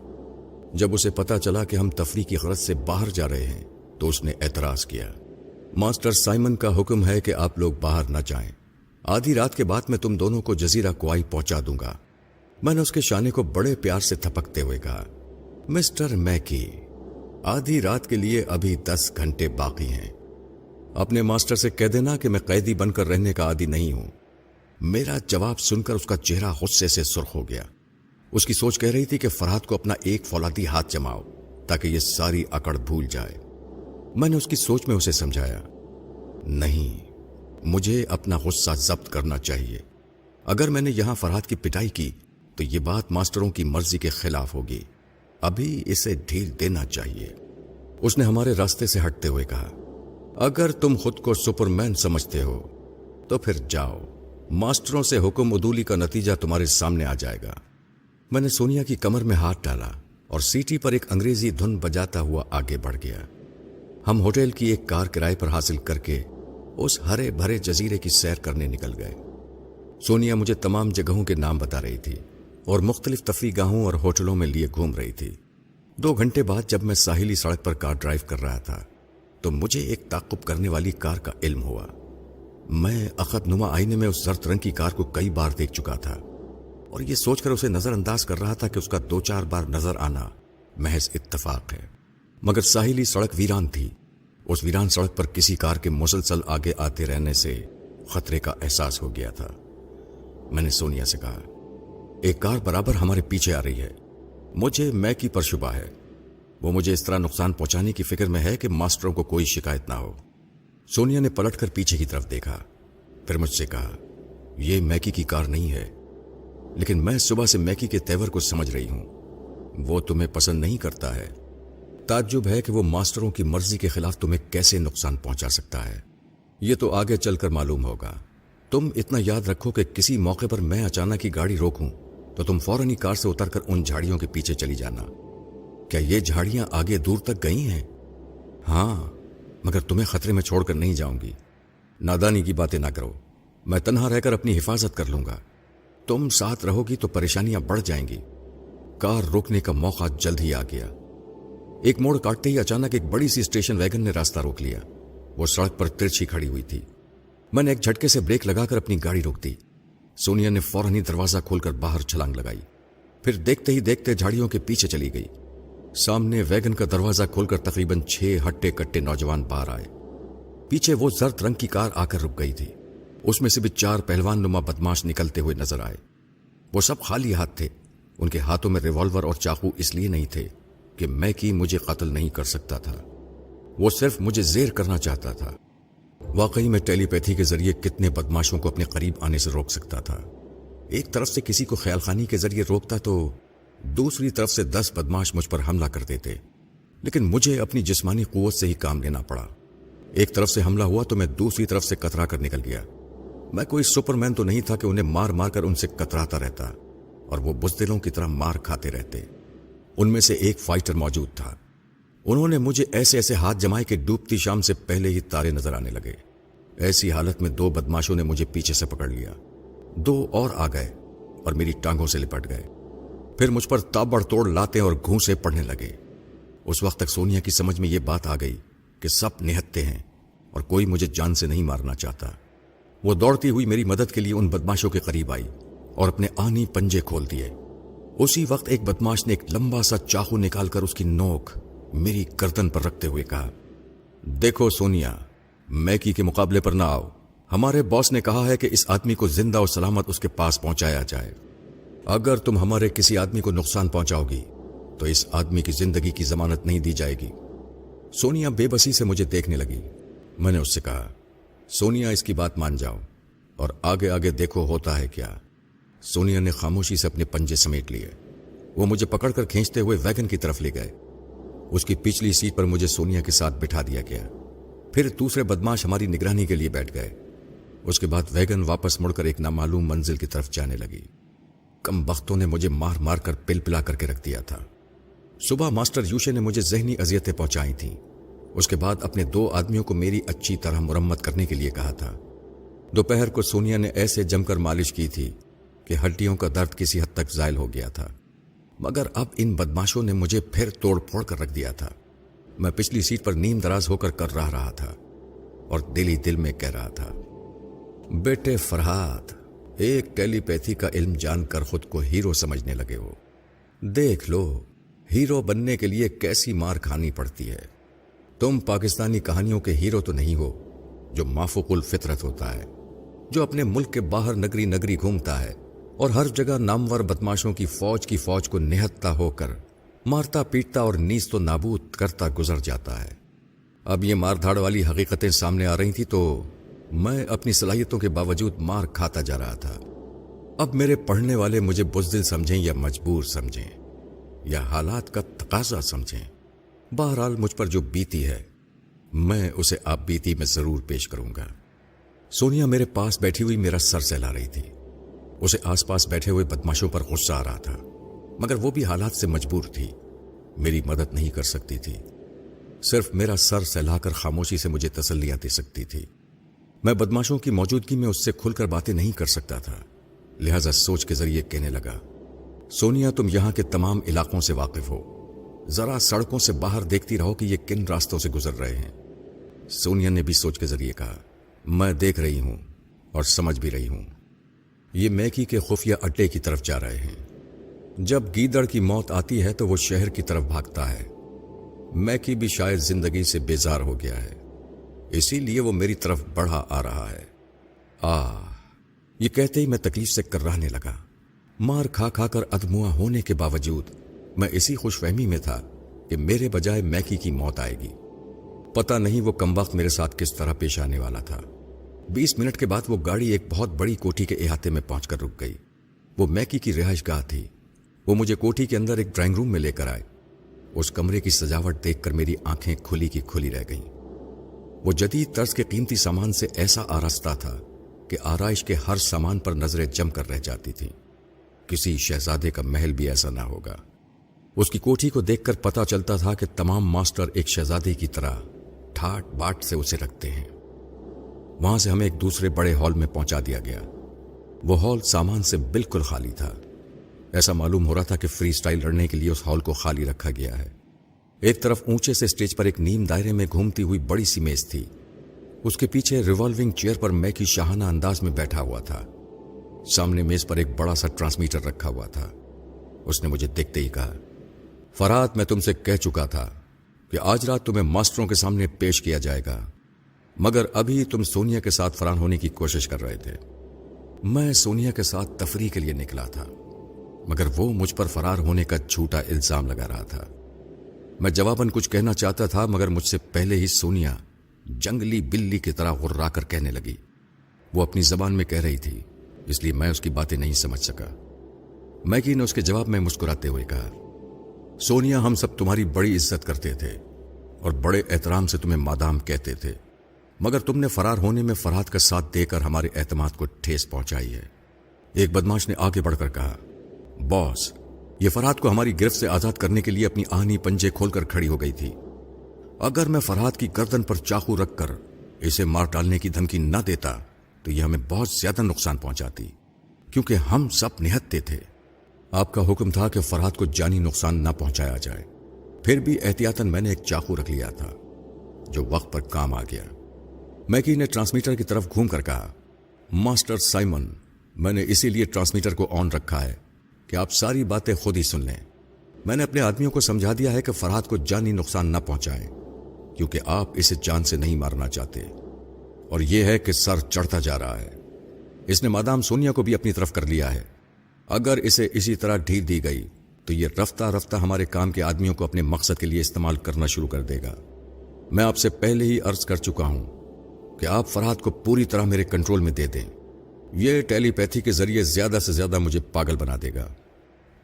जब उसे पता चला कि हम तफरीह की गरज से बाहर जा रहे हैं तो उसने एतराज किया, मास्टर साइमन का हुक्म है कि आप लोग बाहर न जाएं। आधी रात के बाद मैं तुम दोनों को जजीरा क्वाई पहुंचा दूंगा। मैंने उसके शाने को बड़े प्यार से थपकते हुए कहा, मिस्टर मैकी, आधी रात के लिए अभी 10 घंटे बाकी हैं। अपने मास्टर से कह देना कि मैं कैदी बनकर रहने का आदी नहीं हूं। मेरा जवाब सुनकर उसका चेहरा गुस्से से सुर्ख हो गया। उसकी सोच कह रही थी कि फरहाद को अपना एक फौलादी हाथ जमाओ ताकि ये सारी अकड़ भूल जाए। मैंने उसकी सोच में उसे समझाया, नहीं, मुझे अपना गुस्सा जब्त करना चाहिए। अगर मैंने यहां फरहाद की पिटाई की तो ये बात मास्टरों की मर्जी के खिलाफ होगी। अभी इसे ढील देना चाहिए। उसने हमारे रास्ते से हटते हुए कहा, अगर तुम खुद को सुपरमैन समझते हो तो फिर जाओ। मास्टरों से हुक्म उदूली का नतीजा तुम्हारे सामने आ जाएगा। मैंने सोनिया की कमर में हाथ डाला और सीटी पर एक अंग्रेजी धुन बजाता हुआ आगे बढ़ गया। हम होटल की एक कार किराए पर हासिल करके उस हरे भरे जजीरे की सैर करने निकल गए। सोनिया मुझे तमाम जगहों के नाम बता रही थी और मुख्तलिफ तफरीगाहों और होटलों में लिए घूम रही थी। 2 घंटे बाद जब मैं साहिली सड़क पर कार ड्राइव कर रहा था तो मुझे एक ताक़ुब करने वाली कार का इल्म हुआ। मैं अखदनुमा आईने में उस जर्द रंग की कार को कई बार देख चुका था और यह सोचकर उसे नजरअंदाज कर रहा था कि उसका 2-4 बार नजर आना महज इत्तफाक है। मगर साहिली सड़क वीरान थी। उस वीरान सड़क पर किसी कार के मुसलसल आगे आते रहने से खतरे का एहसास हो गया था। मैंने सोनिया से कहा, एक कार बराबर हमारे पीछे आ रही है। मुझे मैकी पर शुबा है। वो मुझे इस तरह नुकसान पहुंचाने की फिक्र में है कि मास्टरों को कोई शिकायत ना हो। सोनिया ने पलटकर पीछे की तरफ देखा, फिर मुझसे कहा, यह मैकी की कार नहीं है। लेकिन मैं सुबह से मैकी के तेवर को समझ रही हूं। वो तुम्हें पसंद नहीं करता है। ताज्जुब है कि वो मास्टरों की मर्जी के खिलाफ तुम्हें कैसे नुकसान पहुंचा सकता है। ये तो आगे चलकर मालूम होगा। तुम इतना याद रखो कि किसी मौके पर मैं अचानक ही गाड़ी रोकूं तो तुम फौरन ही कार से उतरकर उन झाड़ियों के पीछे चली जाना। क्या ये झाड़ियां आगे दूर तक गई हैं? हाँ, मगर तुम्हें खतरे में छोड़कर नहीं जाऊंगी। नादानी की बातें ना करो। मैं तन्हा रहकर अपनी हिफाजत कर लूंगा, तुम साथ रहोगी तो परेशानियां बढ़ जाएंगी। कार रोकने का मौका जल्द ही आ गया। एक मोड़ काटते ही अचानक एक बड़ी सी स्टेशन वैगन ने रास्ता रोक लिया। वो सड़क पर तिरछी खड़ी हुई थी। मैंने एक झटके से ब्रेक लगाकर अपनी गाड़ी रोक दी। सोनिया ने फौरन ही दरवाजा खोलकर बाहर छलांग लगाई, फिर देखते ही देखते झाड़ियों के पीछे चली गई। सामने वैगन का दरवाजा खोलकर तकरीबन 6 हट्टे कट्टे नौजवान बाहर आए। पीछे वो जर्द रंग की कार आकर रुक गई थी। उसमें से भी 4 पहलवान नुमा बदमाश निकलते हुए नजर आए। वो सब खाली हाथ थे। उनके हाथों में रिवॉल्वर और चाकू इसलिए नहीं थे कि मैकी मुझे कत्ल नहीं कर सकता था, वो सिर्फ मुझे जेर करना चाहता था। वाकई में टेलीपैथी के जरिए कितने बदमाशों को अपने करीब आने से रोक सकता था। एक तरफ से किसी को ख्यालखानी के जरिए रोकता तो दूसरी तरफ से 10 बदमाश मुझ पर हमला कर देते। लेकिन मुझे अपनी जिस्मानी कुव्वत से ही काम लेना पड़ा। एक तरफ से हमला हुआ तो मैं दूसरी तरफ से कतरा कर निकल गया। मैं कोई सुपरमैन तो नहीं था कि उन्हें मार मार कर उनसे कतराता रहता और वो बुज़दिलों की तरह मार खाते रहते। उनमें से एक फाइटर मौजूद था। उन्होंने मुझे ऐसे ऐसे हाथ जमाए कि डूबती शाम से पहले ही तारे नजर आने लगे। ऐसी हालत में 2 बदमाशों ने मुझे पीछे से पकड़ लिया। 2 और आ गए और मेरी टांगों से लिपट गए। फिर मुझ पर ताबड़तोड़ लाते और घूंसे पड़ने लगे। उस वक्त तक सोनिया की समझ में ये बात आ गई कि सब निहत्ते हैं और कोई मुझे जान से नहीं मारना चाहता। वो दौड़ती हुई मेरी मदद के लिए उन बदमाशों के करीब आई और अपने आनी पंजे खोल दिए। उसी वक्त एक बदमाश ने एक लंबा सा चाकू निकालकर उसकी नोक मेरी गर्दन पर रखते हुए कहा, देखो सोनिया, मैकी के मुकाबले पर ना आओ। हमारे बॉस ने कहा है कि इस आदमी को जिंदा और सलामत उसके पास पहुंचाया जाए। अगर तुम हमारे किसी आदमी को नुकसान पहुंचाओगी तो इस आदमी की जिंदगी की जमानत नहीं दी जाएगी। सोनिया बेबसी से मुझे देखने लगी। मैंने उससे कहा, सोनिया, इसकी बात मान जाओ और आगे आगे देखो होता है क्या। सोनिया ने खामोशी से अपने पंजे समेट लिए। वो मुझे पकड़कर खींचते हुए वैगन की तरफ ले गए। उसकी पिछली सीट पर मुझे सोनिया के साथ बिठा दिया गया। फिर दूसरे बदमाश हमारी निगरानी के लिए बैठ गए। उसके बाद वैगन वापस मुड़कर एक नामालूम मंजिल की तरफ जाने लगी। कम बख्तों ने मुझे मार मार कर पिला करके रख दिया था। सुबह मास्टर यूशे ने मुझे जहनी अजियतें पहुंचाई थीं। उसके बाद अपने 2 आदमियों को मेरी अच्छी तरह मुरम्मत करने के लिए कहा था। दोपहर को सोनिया ने ऐसे जमकर मालिश की थी कि हड्डियों का दर्द किसी हद तक जायल हो गया था। मगर अब इन बदमाशों ने मुझे फिर तोड़ फोड़ कर रख दिया था। मैं पिछली सीट पर नीम दराज होकर कर रहा था और दिल ही दिल में कह रहा था, बेटे फरहाद, एक टेलीपैथी का इल्म जानकर खुद को हीरो समझने लगे हो। देख लो, हीरो बनने के लिए कैसी मार खानी पड़ती है। तुम पाकिस्तानी कहानियों के हीरो तो नहीं हो जो माफूकुल फितरत होता है, जो अपने मुल्क के बाहर नगरी नगरी घूमता है और हर जगह नामवर बदमाशों की फौज को निहत्ता होकर मारता पीटता और नीज तो नाबूद करता गुजर जाता है। अब ये मारधाड़ वाली हकीकतें सामने आ रही थी तो मैं अपनी सलाहियतों के बावजूद मार खाता जा रहा था। अब मेरे पढ़ने वाले मुझे बुज़दिल समझें या मजबूर समझें या हालात का तकाजा समझें, बहरहाल मुझ पर जो बीती है मैं उसे आप बीती में जरूर पेश करूंगा। सोनिया मेरे पास बैठी हुई मेरा सर सहला रही थी। उसे आसपास बैठे हुए बदमाशों पर गुस्सा आ रहा था, मगर वो भी हालात से मजबूर थी। मेरी मदद नहीं कर सकती थी, सिर्फ मेरा सर सहलाकर खामोशी से मुझे तसल्लियां दे सकती थी। मैं बदमाशों की मौजूदगी में उससे खुलकर बातें नहीं कर सकता था, लिहाजा सोच के जरिए कहने लगा, सोनिया, तुम यहां के तमाम इलाकों से वाकिफ हो। जरा सड़कों से बाहर देखती रहो कि ये किन रास्तों से गुजर रहे हैं। सोनिया ने भी सोच के जरिए कहा, मैं देख रही हूं और समझ भी रही हूं। ये मैकी के खुफिया अड्डे की तरफ जा रहे हैं। जब गीदड़ की मौत आती है तो वो शहर की तरफ भागता है। मैकी भी शायद जिंदगी से बेजार हो गया है, इसीलिए वो मेरी तरफ बढ़ा आ रहा है। ये कहते ही मैं तकलीफ से कर्राहने लगा। मार खा खा कर अधमुआ होने के बावजूद मैं इसी खुशफहमी में था कि मेरे बजाय मैकी की मौत आएगी। पता नहीं वो कमबख्त मेरे साथ किस तरह पेश आने वाला था। 20 मिनट के बाद वो गाड़ी एक बहुत बड़ी कोठी के इहाते में पहुंचकर रुक गई। वो मैकी की रिहाइशगाह थी। वो मुझे कोठी के अंदर एक ड्राइंग रूम में लेकर आए। उस कमरे की सजावट देखकर मेरी आंखें खुली की खुली रह गईं। वो जदीद तर्ज के कीमती सामान से ऐसा आरास्ता था कि आराइश के हर सामान पर नजरें जमकर रह जाती थी। किसी शहजादे का महल भी ऐसा ना होगा। उसकी कोठी को देखकर पता चलता था कि तमाम मास्टर एक शहजादे की तरह ठाट बाट से उसे रखते हैं। वहां से हमें एक दूसरे बड़े हॉल में पहुंचा दिया गया। वो हॉल सामान से बिल्कुल खाली था। ऐसा मालूम हो रहा था कि फ्री स्टाइल लड़ने के लिए उस हॉल को खाली रखा गया है। एक तरफ ऊंचे से स्टेज पर एक नीम दायरे में घूमती हुई बड़ी सी मेज थी। उसके पीछे रिवॉल्विंग चेयर पर मैकी शाहाना अंदाज में बैठा हुआ था। सामने मेज पर एक बड़ा सा ट्रांसमीटर रखा हुआ था। उसने मुझे देखते ही कहा, फरहाद, मैं तुमसे कह चुका था कि आज रात तुम्हें मास्टरों के सामने पेश किया जाएगा, मगर अभी तुम सोनिया के साथ फरार होने की कोशिश कर रहे थे। मैं सोनिया के साथ तफरीह के लिए निकला था, मगर वो मुझ पर फरार होने का झूठा इल्जाम लगा रहा था। मैं जवाबन कुछ कहना चाहता था, मगर मुझसे पहले ही सोनिया जंगली बिल्ली की तरह हुर्रा कर कहने लगी। वो अपनी जबान में कह रही थी, इसलिए मैं उसकी बातें नहीं समझ सका। मैगी ने उसके जवाब में मुस्कुराते हुए कहा, सोनिया, हम सब तुम्हारी बड़ी इज्जत करते थे और बड़े एहतराम से तुम्हें मादाम कहते थे, मगर तुमने फरार होने में फरहाद का साथ देकर हमारे एतमाद को ठेस पहुंचाई है। एक बदमाश ने आगे बढ़कर कहा, बॉस, ये फरहाद को हमारी गिरफ्त से आजाद करने के लिए अपनी आहनी पंजे खोलकर खड़ी हो गई थी। अगर मैं फरहाद की गर्दन पर चाकू रखकर इसे मार डालने की धमकी न देता तो यह हमें बहुत ज्यादा नुकसान पहुंचाती, क्योंकि हम सब निहत्ते थे। आपका हुक्म था कि फरहाद को जानी नुकसान न पहुंचाया जाए। फिर भी एहतियातन मैंने एक चाकू रख लिया था जो वक्त पर काम आ गया। मैकी ने ट्रांसमीटर की तरफ घूम कर कहा, मास्टर साइमन, मैंने इसीलिए ट्रांसमीटर को ऑन रखा है कि आप सारी बातें खुद ही सुन लें। मैंने अपने आदमियों को समझा दिया है कि फरहाद को जानी नुकसान न पहुंचाएं, क्योंकि आप इसे जान से नहीं मारना चाहते। और यह है कि सर चढ़ता जा रहा है। इसने मादाम सोनिया को भी अपनी तरफ कर लिया है। अगर इसे इसी तरह ढील दी गई तो यह रफ्ता रफ्ता हमारे काम के आदमियों को अपने मकसद के लिए इस्तेमाल करना शुरू कर देगा। मैं आपसे पहले ही अर्ज कर चुका हूं कि आप फरहाद को पूरी तरह मेरे कंट्रोल में दे दें। यह टेलीपैथी के जरिए ज्यादा से ज्यादा मुझे पागल बना देगा,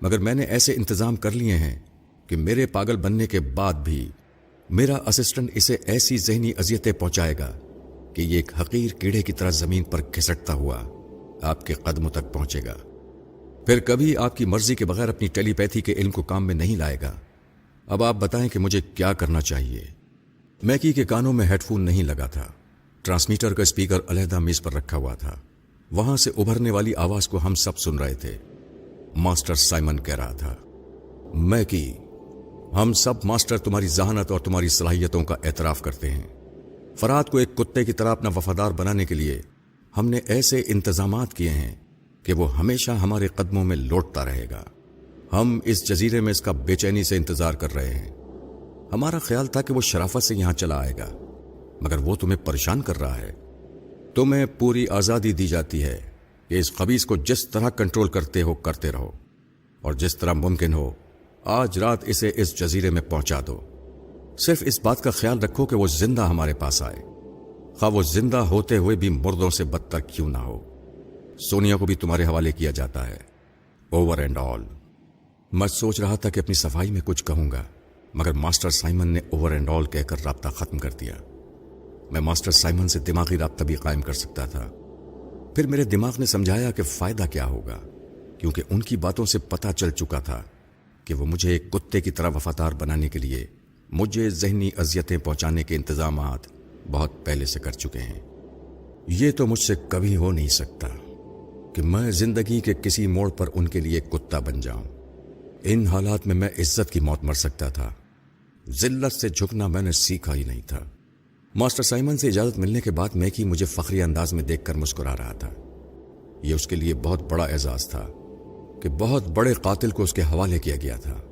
मगर मैंने ऐसे इंतजाम कर लिए हैं कि मेरे पागल बनने के बाद भी मेरा असिस्टेंट इसे ऐसी जहनी अजियतें पहुंचाएगा कि ये एक हकीर कीड़े की तरह जमीन पर घिसटता हुआ आपके कदमों तक पहुंचेगा। फिर कभी आपकी मर्जी के बगैर अपनी टेलीपैथी के इल्म को काम में नहीं लाएगा। अब आप बताएं कि मुझे क्या करना चाहिए। मैकी के कानों में हेडफोन नहीं लगा था। ट्रांसमीटर का स्पीकर अलहदा मेज पर रखा हुआ था। वहां से उभरने वाली आवाज को हम सब सुन रहे थे। मास्टर साइमन कह रहा था, मैकी, हम सब मास्टर तुम्हारी जहानत और तुम्हारी सलाहियतों का एतराफ करते हैं। फरहाद को एक कुत्ते की तरह अपना वफादार बनाने के लिए हमने ऐसे इंतजामात किए हैं कि वो हमेशा हमारे कदमों में लौटता रहेगा। हम इस जजीरे में इसका बेचैनी से इंतजार कर रहे हैं। हमारा ख्याल था कि वो शराफत से यहां चला आएगा, मगर वो तुम्हें परेशान कर रहा है। तुम्हें पूरी आजादी दी जाती है कि इस खबीस को जिस तरह कंट्रोल करते हो करते रहो, और जिस तरह मुमकिन हो आज रात इसे इस जजीरे में पहुंचा दो। सिर्फ इस बात का ख्याल रखो कि वो जिंदा हमारे पास आए, खा वो जिंदा होते हुए भी मुर्दों से बदतर क्यों ना हो। सोनिया को भी तुम्हारे हवाले किया जाता है। Over and all. मैं सोच रहा था कि अपनी सफाई में कुछ कहूंगा, मगर मास्टर साइमन ने ओवर एंड ऑल कहकर राब्ता खत्म कर दिया। मैं मास्टर साइमन से दिमागी राब्ता भी कायम कर सकता था। फिर मेरे दिमाग ने समझाया कि फायदा क्या होगा, क्योंकि उनकी बातों से पता चल चुका था कि वो मुझे एक कुत्ते की तरह वफादार बनाने के लिए मुझे जहनी अजियतें पहुंचाने के इंतजामात बहुत पहले से कर चुके हैं। ये तो मुझसे कभी हो नहीं सकता कि मैं जिंदगी के किसी मोड़ पर उनके लिए कुत्ता बन जाऊं। इन हालात में मैं इज्जत की मौत मर सकता था। जिल्लत से झुकना मैंने सीखा ही नहीं था। मास्टर साइमन से इजाजत मिलने के बाद मैकी मुझे फखरी अंदाज में देखकर मुस्कुरा रहा था। यह उसके लिए बहुत बड़ा एजाज था कि बहुत बड़े कातिल को उसके हवाले किया गया था।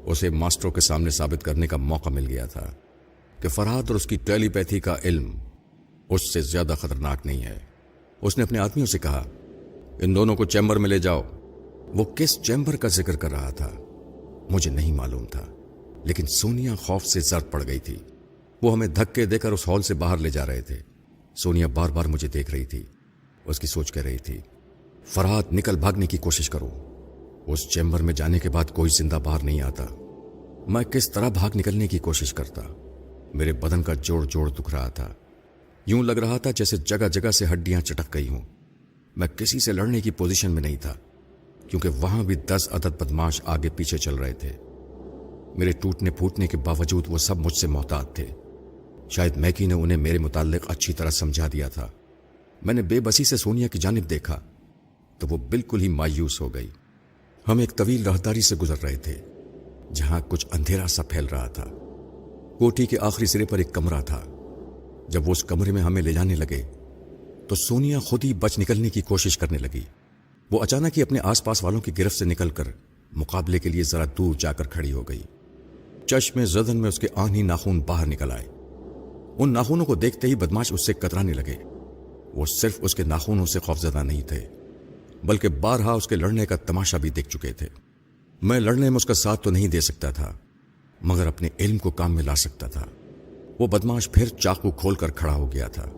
उसे मास्टरों के सामने साबित करने का मौका मिल गया था कि फरहाद और उसकी टेलीपैथी का इल्म उससे ज्यादा खतरनाक नहीं है। उसने अपने आदमियों से कहा, इन दोनों को चैम्बर में ले जाओ। वो किस चैम्बर का जिक्र कर रहा था मुझे नहीं मालूम था, लेकिन सोनिया खौफ से जर्द पड़ गई थी। वो हमें धक्के देकर उस हॉल से बाहर ले जा रहे थे। सोनिया बार बार मुझे देख रही थी। उसकी सोच कह रही थी, फरहाद, निकल भागने की कोशिश करो। उस चैम्बर में जाने के बाद कोई जिंदा बाहर नहीं आता। मैं किस तरह भाग निकलने की कोशिश करता। मेरे बदन का जोड़ जोड़ दुख रहा था। यूं लग रहा था जैसे जगह जगह से हड्डियां चटक गई हों। मैं किसी से लड़ने की पोजीशन में नहीं था, क्योंकि वहां भी 10 अदद बदमाश आगे पीछे चल रहे थे। मेरे टूटने फूटने के बावजूद वो सब मुझसे मोहतात थे। शायद मैकी ने उन्हें मेरे मुताल्लिक अच्छी तरह समझा दिया था। मैंने बेबसी से सोनिया की जानिब देखा तो वो बिल्कुल ही मायूस हो गई। हम एक तवील राहदारी से गुजर रहे थे जहां कुछ अंधेरा सा फैल रहा था। कोठी के आखिरी सिरे पर एक कमरा था। जब वो उस कमरे में हमें ले जाने लगे तो सोनिया खुद ही बच निकलने की कोशिश करने लगी। वो अचानक ही अपने आसपास वालों की गिरफ्त से निकलकर मुकाबले के लिए जरा दूर जाकर खड़ी हो गई। चश्मे ज़दन में उसके आंधी नाखून बाहर निकल आए। उन नाखूनों को देखते ही बदमाश उससे कतराने लगे। वो सिर्फ उसके नाखूनों से खौफजदा नहीं थे बल्कि बारहा उसके लड़ने का तमाशा भी देख चुके थे। मैं लड़ने में उसका साथ तो नहीं दे सकता था मगर अपने इल्म को काम में ला सकता था। वो बदमाश फिर चाकू खोलकर खड़ा हो गया था।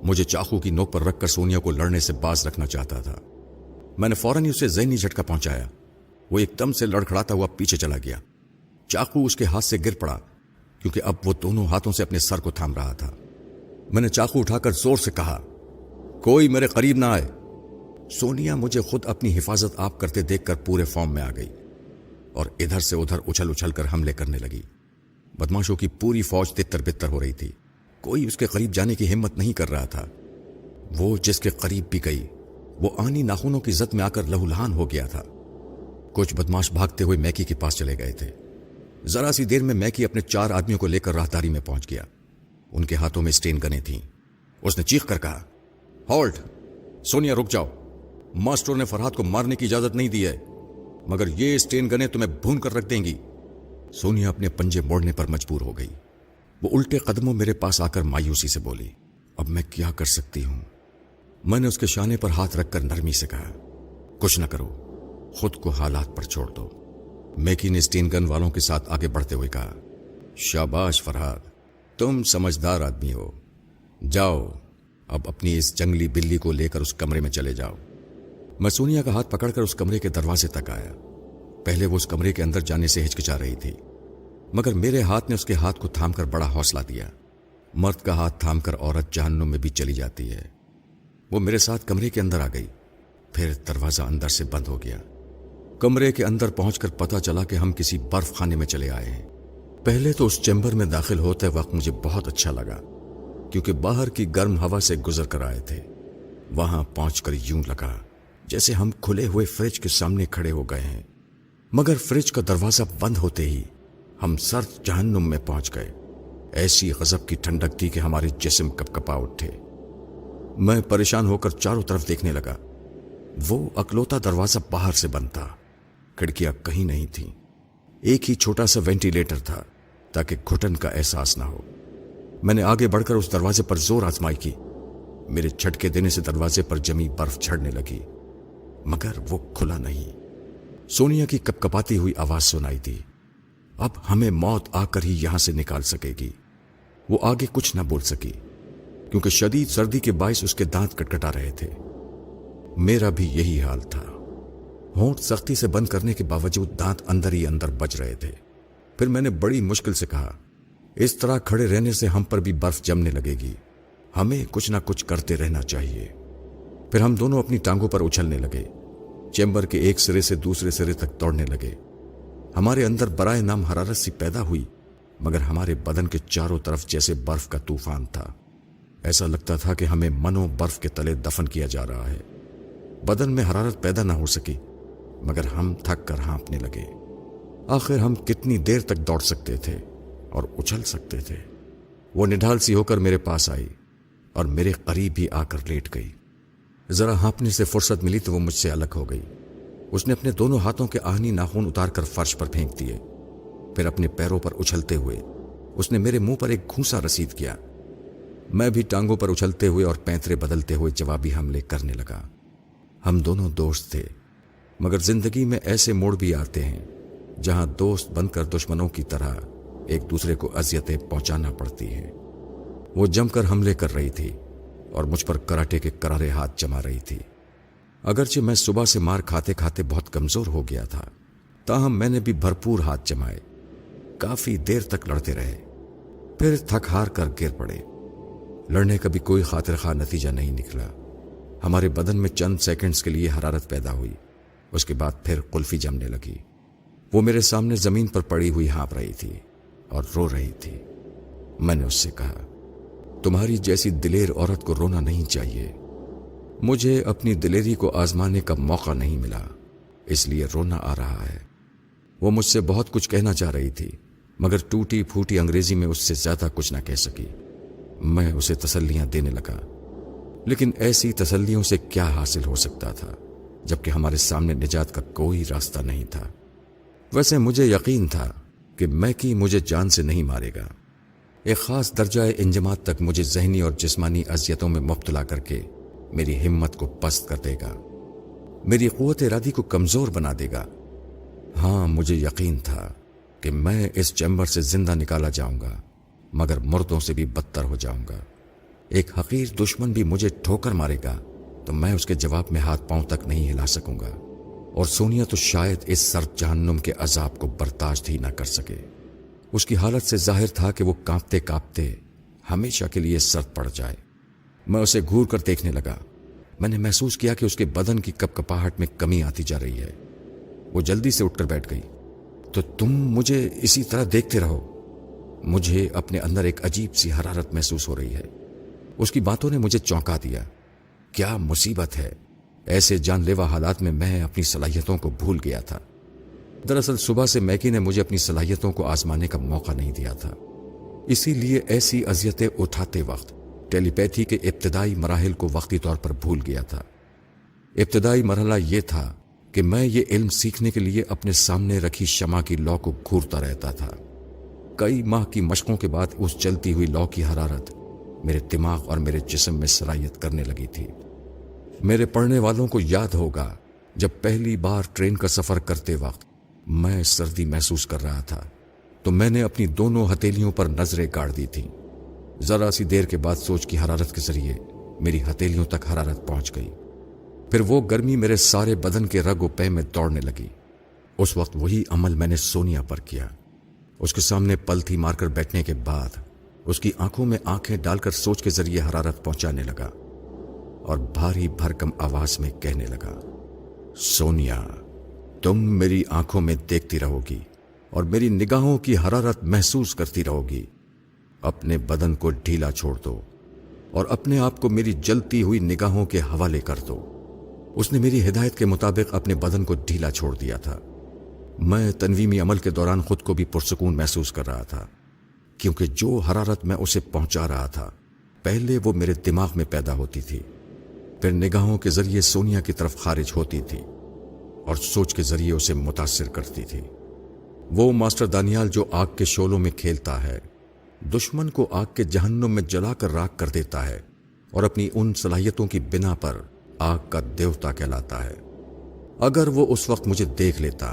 मुझे चाकू की नोक पर रखकर सोनिया को लड़ने से बाज रखना चाहता था। मैंने फौरन ही उसे ज़हनी झटका पहुंचाया। वो एकदम से लड़खड़ाता हुआ पीछे चला गया। चाकू उसके हाथ से गिर पड़ा क्योंकि अब वो दोनों हाथों से अपने सर को थाम रहा था। मैंने चाकू उठाकर जोर से कहा, कोई मेरे करीब ना आए। सोनिया मुझे खुद अपनी हिफाजत आप करते देखकर पूरे फॉर्म में आ गई और इधर से उधर उछल उछल कर हमले करने लगी। बदमाशों की पूरी फौज तितर बितर हो रही थी। कोई उसके करीब जाने की हिम्मत नहीं कर रहा था। वो जिसके करीब भी गई वो आनी नाखूनों की जद में आकर लहूलुहान हो गया था। कुछ बदमाश भागते हुए मैकी के पास चले गए थे। जरा सी देर में मैकी अपने 4 आदमियों को लेकर राहदारी में पहुंच गया। उनके हाथों में स्टेन गनें थीं। उसने चीख कर कहा, हॉल्ट! सोनिया रुक जाओ। मास्टर ने फरहाद को मारने की इजाजत नहीं दी है मगर ये स्टेन गनें तुम्हें भून कर रख देंगी। सोनिया अपने पंजे मोड़ने पर मजबूर हो गई। वो उल्टे कदमों मेरे पास आकर मायूसी से बोली, अब मैं क्या कर सकती हूं? मैंने उसके शाने पर हाथ रखकर नरमी से कहा, कुछ न करो, खुद को हालात पर छोड़ दो। मैकी ने स्टेन गन वालों के साथ आगे बढ़ते हुए कहा, शाबाश फरहाद, तुम समझदार आदमी हो। जाओ अब अपनी इस जंगली बिल्ली को लेकर उस कमरे में चले जाओ। मैं सोनिया का हाथ पकड़कर उस कमरे के दरवाजे तक आया। पहले वो उस कमरे के अंदर जाने से हिचकिचा रही थी मगर मेरे हाथ ने उसके हाथ को थामकर बड़ा हौसला दिया। मर्द का हाथ थामकर औरत जहन्नुम में भी चली जाती है। वो मेरे साथ कमरे के अंदर आ गई। फिर दरवाजा अंदर से बंद हो गया। कमरे के अंदर पहुंचकर पता चला कि हम किसी बर्फ खाने में चले आए हैं। पहले तो उस चैम्बर में दाखिल होते वक्त मुझे बहुत अच्छा लगा क्योंकि बाहर की गर्म हवा से गुजर कर आए थे। वहां पहुंचकर यूं लगा जैसे हम खुले हुए फ्रिज के सामने खड़े हो गए हैं। मगर फ्रिज का दरवाजा बंद होते ही हम सर्द जहन्नुम में पहुंच गए। ऐसी गजब की ठंडक थी कि हमारे जिस्म कपकपा उठे। मैं परेशान होकर चारों तरफ देखने लगा। वो अकलौता दरवाजा बाहर से बंद था। खिड़कियां कहीं नहीं थीं। एक ही छोटा सा वेंटिलेटर था ताकि घुटन का एहसास ना हो। मैंने आगे बढ़कर उस दरवाजे पर जोर आजमाई की। मेरे झटके देने से दरवाजे पर जमी बर्फ झड़ने लगी मगर वो खुला नहीं। सोनिया की कपकपाती हुई आवाज सुनाई दी, अब हमें मौत आकर ही यहां से निकाल सकेगी। वो आगे कुछ न बोल सकी क्योंकि शदीद सर्दी के बायस उसके दांत कटकटा रहे थे। मेरा भी यही हाल था। होंठ सख्ती से बंद करने के बावजूद दांत अंदर ही अंदर बज रहे थे। फिर मैंने बड़ी मुश्किल से कहा, इस तरह खड़े रहने से हम पर भी बर्फ जमने लगेगी। हमें कुछ ना कुछ करते रहना चाहिए। फिर हम दोनों अपनी टांगों पर उछलने लगे। चैम्बर के एक सिरे से दूसरे सिरे तक दौड़ने लगे। हमारे अंदर बराए नाम हरारत सी पैदा हुई मगर हमारे बदन के चारों तरफ जैसे बर्फ का तूफान था। ऐसा लगता था कि हमें मनो बर्फ के तले दफन किया जा रहा है। बदन में हरारत पैदा ना हो सकी मगर हम थक कर हाँफने लगे। आखिर हम कितनी देर तक दौड़ सकते थे और उछल सकते थे। वो निढाल सी होकर मेरे पास आई और मेरे करीब ही आकर लेट गई। जरा हाँफने से फुर्सत मिली तो वो मुझसे अलग हो गई। उसने अपने दोनों हाथों के आहनी नाखून उतारकर फर्श पर फेंक दिए। फिर अपने पैरों पर उछलते हुए उसने मेरे मुंह पर एक घूंसा रसीद किया। मैं भी टांगों पर उछलते हुए और पैंतरे बदलते हुए जवाबी हमले करने लगा। हम दोनों दोस्त थे मगर जिंदगी में ऐसे मोड़ भी आते हैं जहां दोस्त बनकर दुश्मनों की तरह एक दूसरे को अजियतें पहुंचाना पड़ती हैं। वो जमकर हमले कर रही थी और मुझ पर कराटे के करारे हाथ जमा रही थी। अगरचे मैं सुबह से मार खाते खाते बहुत कमजोर हो गया था, ताहम मैंने भी भरपूर हाथ जमाए। काफी देर तक लड़ते रहे, फिर थक हार कर गिर पड़े। लड़ने का भी कोई खातिर खा नतीजा नहीं निकला। हमारे बदन में चंद सेकंड्स के लिए हरारत पैदा हुई, उसके बाद फिर कुल्फी जमने लगी। वो मेरे सामने जमीन पर पड़ी हुई हाँफ रही थी और रो रही थी। میں نے اس سے کہا، تمہاری جیسی دلیر عورت کو رونا نہیں چاہیے. مجھے اپنی دلیری کو آزمانے کا موقع نہیں ملا، اس لیے رونا آ رہا ہے. وہ مجھ سے بہت کچھ کہنا چاہ رہی تھی، مگر ٹوٹی پھوٹی انگریزی میں اس سے زیادہ کچھ نہ کہہ سکی. میں اسے تسلیاں دینے لگا، لیکن ایسی تسلیوں سے کیا حاصل ہو سکتا تھا جبکہ ہمارے سامنے نجات کا کوئی راستہ نہیں تھا. ویسے مجھے یقین تھا کہ میکی مجھے جان سے نہیں مارے گا. ایک خاص درجہ انجماد تک مجھے ذہنی اور جسمانی اذیتوں میں مبتلا کر کے میری ہمت کو پست کر دے گا، میری قوت ارادی کو کمزور بنا دے گا. ہاں، مجھے یقین تھا کہ میں اس چیمبر سے زندہ نکالا جاؤں گا، مگر مردوں سے بھی بدتر ہو جاؤں گا. ایک حقیر دشمن بھی مجھے ٹھوکر مارے گا تو میں اس کے جواب میں ہاتھ پاؤں تک نہیں ہلا سکوں گا، اور سونیا تو شاید اس سرد جہنم کے عذاب کو برداشت ہی نہ کر سکے. اس کی حالت سے ظاہر تھا کہ وہ کانپتے کانپتے ہمیشہ کے لیے سرد پڑ جائے. میں اسے گھور کر دیکھنے لگا. میں نے محسوس کیا کہ اس کے بدن کی کپکپاہٹ میں کمی آتی جا رہی ہے. وہ جلدی سے اٹھ کر بیٹھ گئی. تو تم مجھے اسی طرح دیکھتے رہو. مجھے اپنے اندر ایک عجیب سی حرارت محسوس ہو رہی ہے. اس کی باتوں نے مجھے چونکا دیا. کیا مصیبت ہے! ایسے جان لیوا حالات میں میں اپنی صلاحیتوں کو بھول گیا تھا. دراصل صبح سے میکی نے مجھے اپنی صلاحیتوں کو آزمانے کا موقع نہیں دیا تھا. اسی لیے ایسی اذیتیں اٹھاتے وقت ٹیلی پیتھی کے ابتدائی مراحل کو وقتی طور پر بھول گیا تھا. ابتدائی مرحلہ یہ تھا کہ میں یہ علم سیکھنے کے لیے اپنے سامنے رکھی شمع کی لو کو گھورتا رہتا تھا. کئی ماہ کی مشقوں کے بعد اس جلتی ہوئی لو کی حرارت میرے دماغ اور میرے جسم میں سرایت کرنے لگی تھی. میرے پڑھنے والوں کو یاد ہوگا جب پہلی بار ٹرین کا سفر کرتے وقت میں سردی محسوس کر رہا تھا تو میں نے اپنی دونوں ہتھیلیوں پر نظریں گاڑ دی تھیں. ذرا سی دیر کے بعد سوچ کی حرارت کے ذریعے میری ہتھیلیوں تک حرارت پہنچ گئی. پھر وہ گرمی میرے سارے بدن کے رگ و پے میں دوڑنے لگی. اس وقت وہی عمل میں نے سونیا پر کیا. اس کے سامنے پلتھی مار کر بیٹھنے کے بعد اس کی آنکھوں میں آنکھیں ڈال کر سوچ کے ذریعے حرارت پہنچانے لگا اور بھاری بھرکم آواز میں کہنے لگا، سونیا، تم میری آنکھوں میں دیکھتی رہو گی اور میری نگاہوں کی حرارت محسوس کرتی رہو گی. اپنے بدن کو ڈھیلا چھوڑ دو اور اپنے آپ کو میری جلتی ہوئی نگاہوں کے حوالے کر دو. اس نے میری ہدایت کے مطابق اپنے بدن کو ڈھیلا چھوڑ دیا تھا. میں تنویمی عمل کے دوران خود کو بھی پرسکون محسوس کر رہا تھا، کیونکہ جو حرارت میں اسے پہنچا رہا تھا پہلے وہ میرے دماغ میں پیدا ہوتی تھی، پھر نگاہوں کے ذریعے سونیا کی طرف خارج ہوتی تھی اور سوچ کے ذریعے اسے متاثر کرتی تھی. وہ ماسٹر دانیال جو آگ کے شعلوں میں کھیلتا ہے، دشمن کو آگ کے جہنم میں جلا کر راکھ کر دیتا ہے اور اپنی ان صلاحیتوں کی بنا پر آگ کا دیوتا کہلاتا ہے. اگر وہ اس وقت مجھے دیکھ لیتا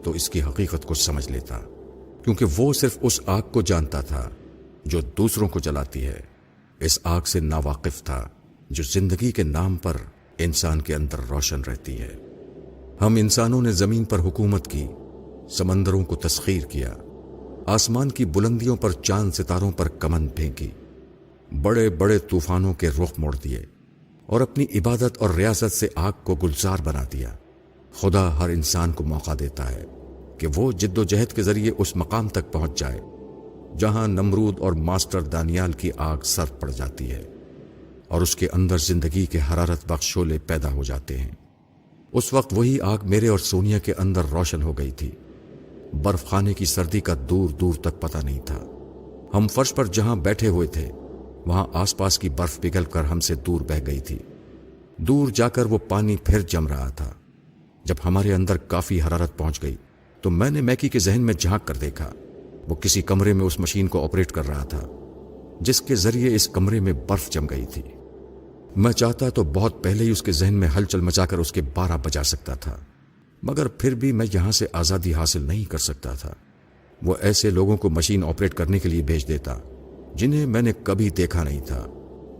تو اس کی حقیقت کو سمجھ لیتا، کیونکہ وہ صرف اس آگ کو جانتا تھا جو دوسروں کو جلاتی ہے. اس آگ سے ناواقف تھا جو زندگی کے نام پر انسان کے اندر روشن رہتی ہے. ہم انسانوں نے زمین پر حکومت کی، سمندروں کو تسخیر کیا، آسمان کی بلندیوں پر چاند ستاروں پر کمند پھینکی، بڑے بڑے طوفانوں کے رخ موڑ دیے اور اپنی عبادت اور ریاست سے آگ کو گلزار بنا دیا. خدا ہر انسان کو موقع دیتا ہے کہ وہ جد و جہد کے ذریعے اس مقام تک پہنچ جائے جہاں نمرود اور ماسٹر دانیال کی آگ سرد پڑ جاتی ہے اور اس کے اندر زندگی کے حرارت بخش شعلے پیدا ہو جاتے ہیں. اس وقت وہی آگ میرے اور سونیا کے اندر روشن ہو گئی تھی. برف خانے کی سردی کا دور دور تک پتہ نہیں تھا. ہم فرش پر جہاں بیٹھے ہوئے تھے وہاں آس پاس کی برف پگھل کر ہم سے دور بہہ گئی تھی. دور جا کر وہ پانی پھر جم رہا تھا. جب ہمارے اندر کافی حرارت پہنچ گئی تو میں نے میکی کے ذہن میں جھانک کر دیکھا. وہ کسی کمرے میں اس مشین کو آپریٹ کر رہا تھا جس کے ذریعے اس کمرے میں برف جم گئی تھی. میں چاہتا تو بہت پہلے ہی اس کے ذہن میں ہلچل مچا کر اس کے 12 بجا سکتا تھا، مگر پھر بھی میں یہاں سے آزادی حاصل نہیں کر سکتا تھا. وہ ایسے لوگوں کو مشین آپریٹ کرنے کے لیے بھیج دیتا جنہیں میں نے کبھی دیکھا نہیں تھا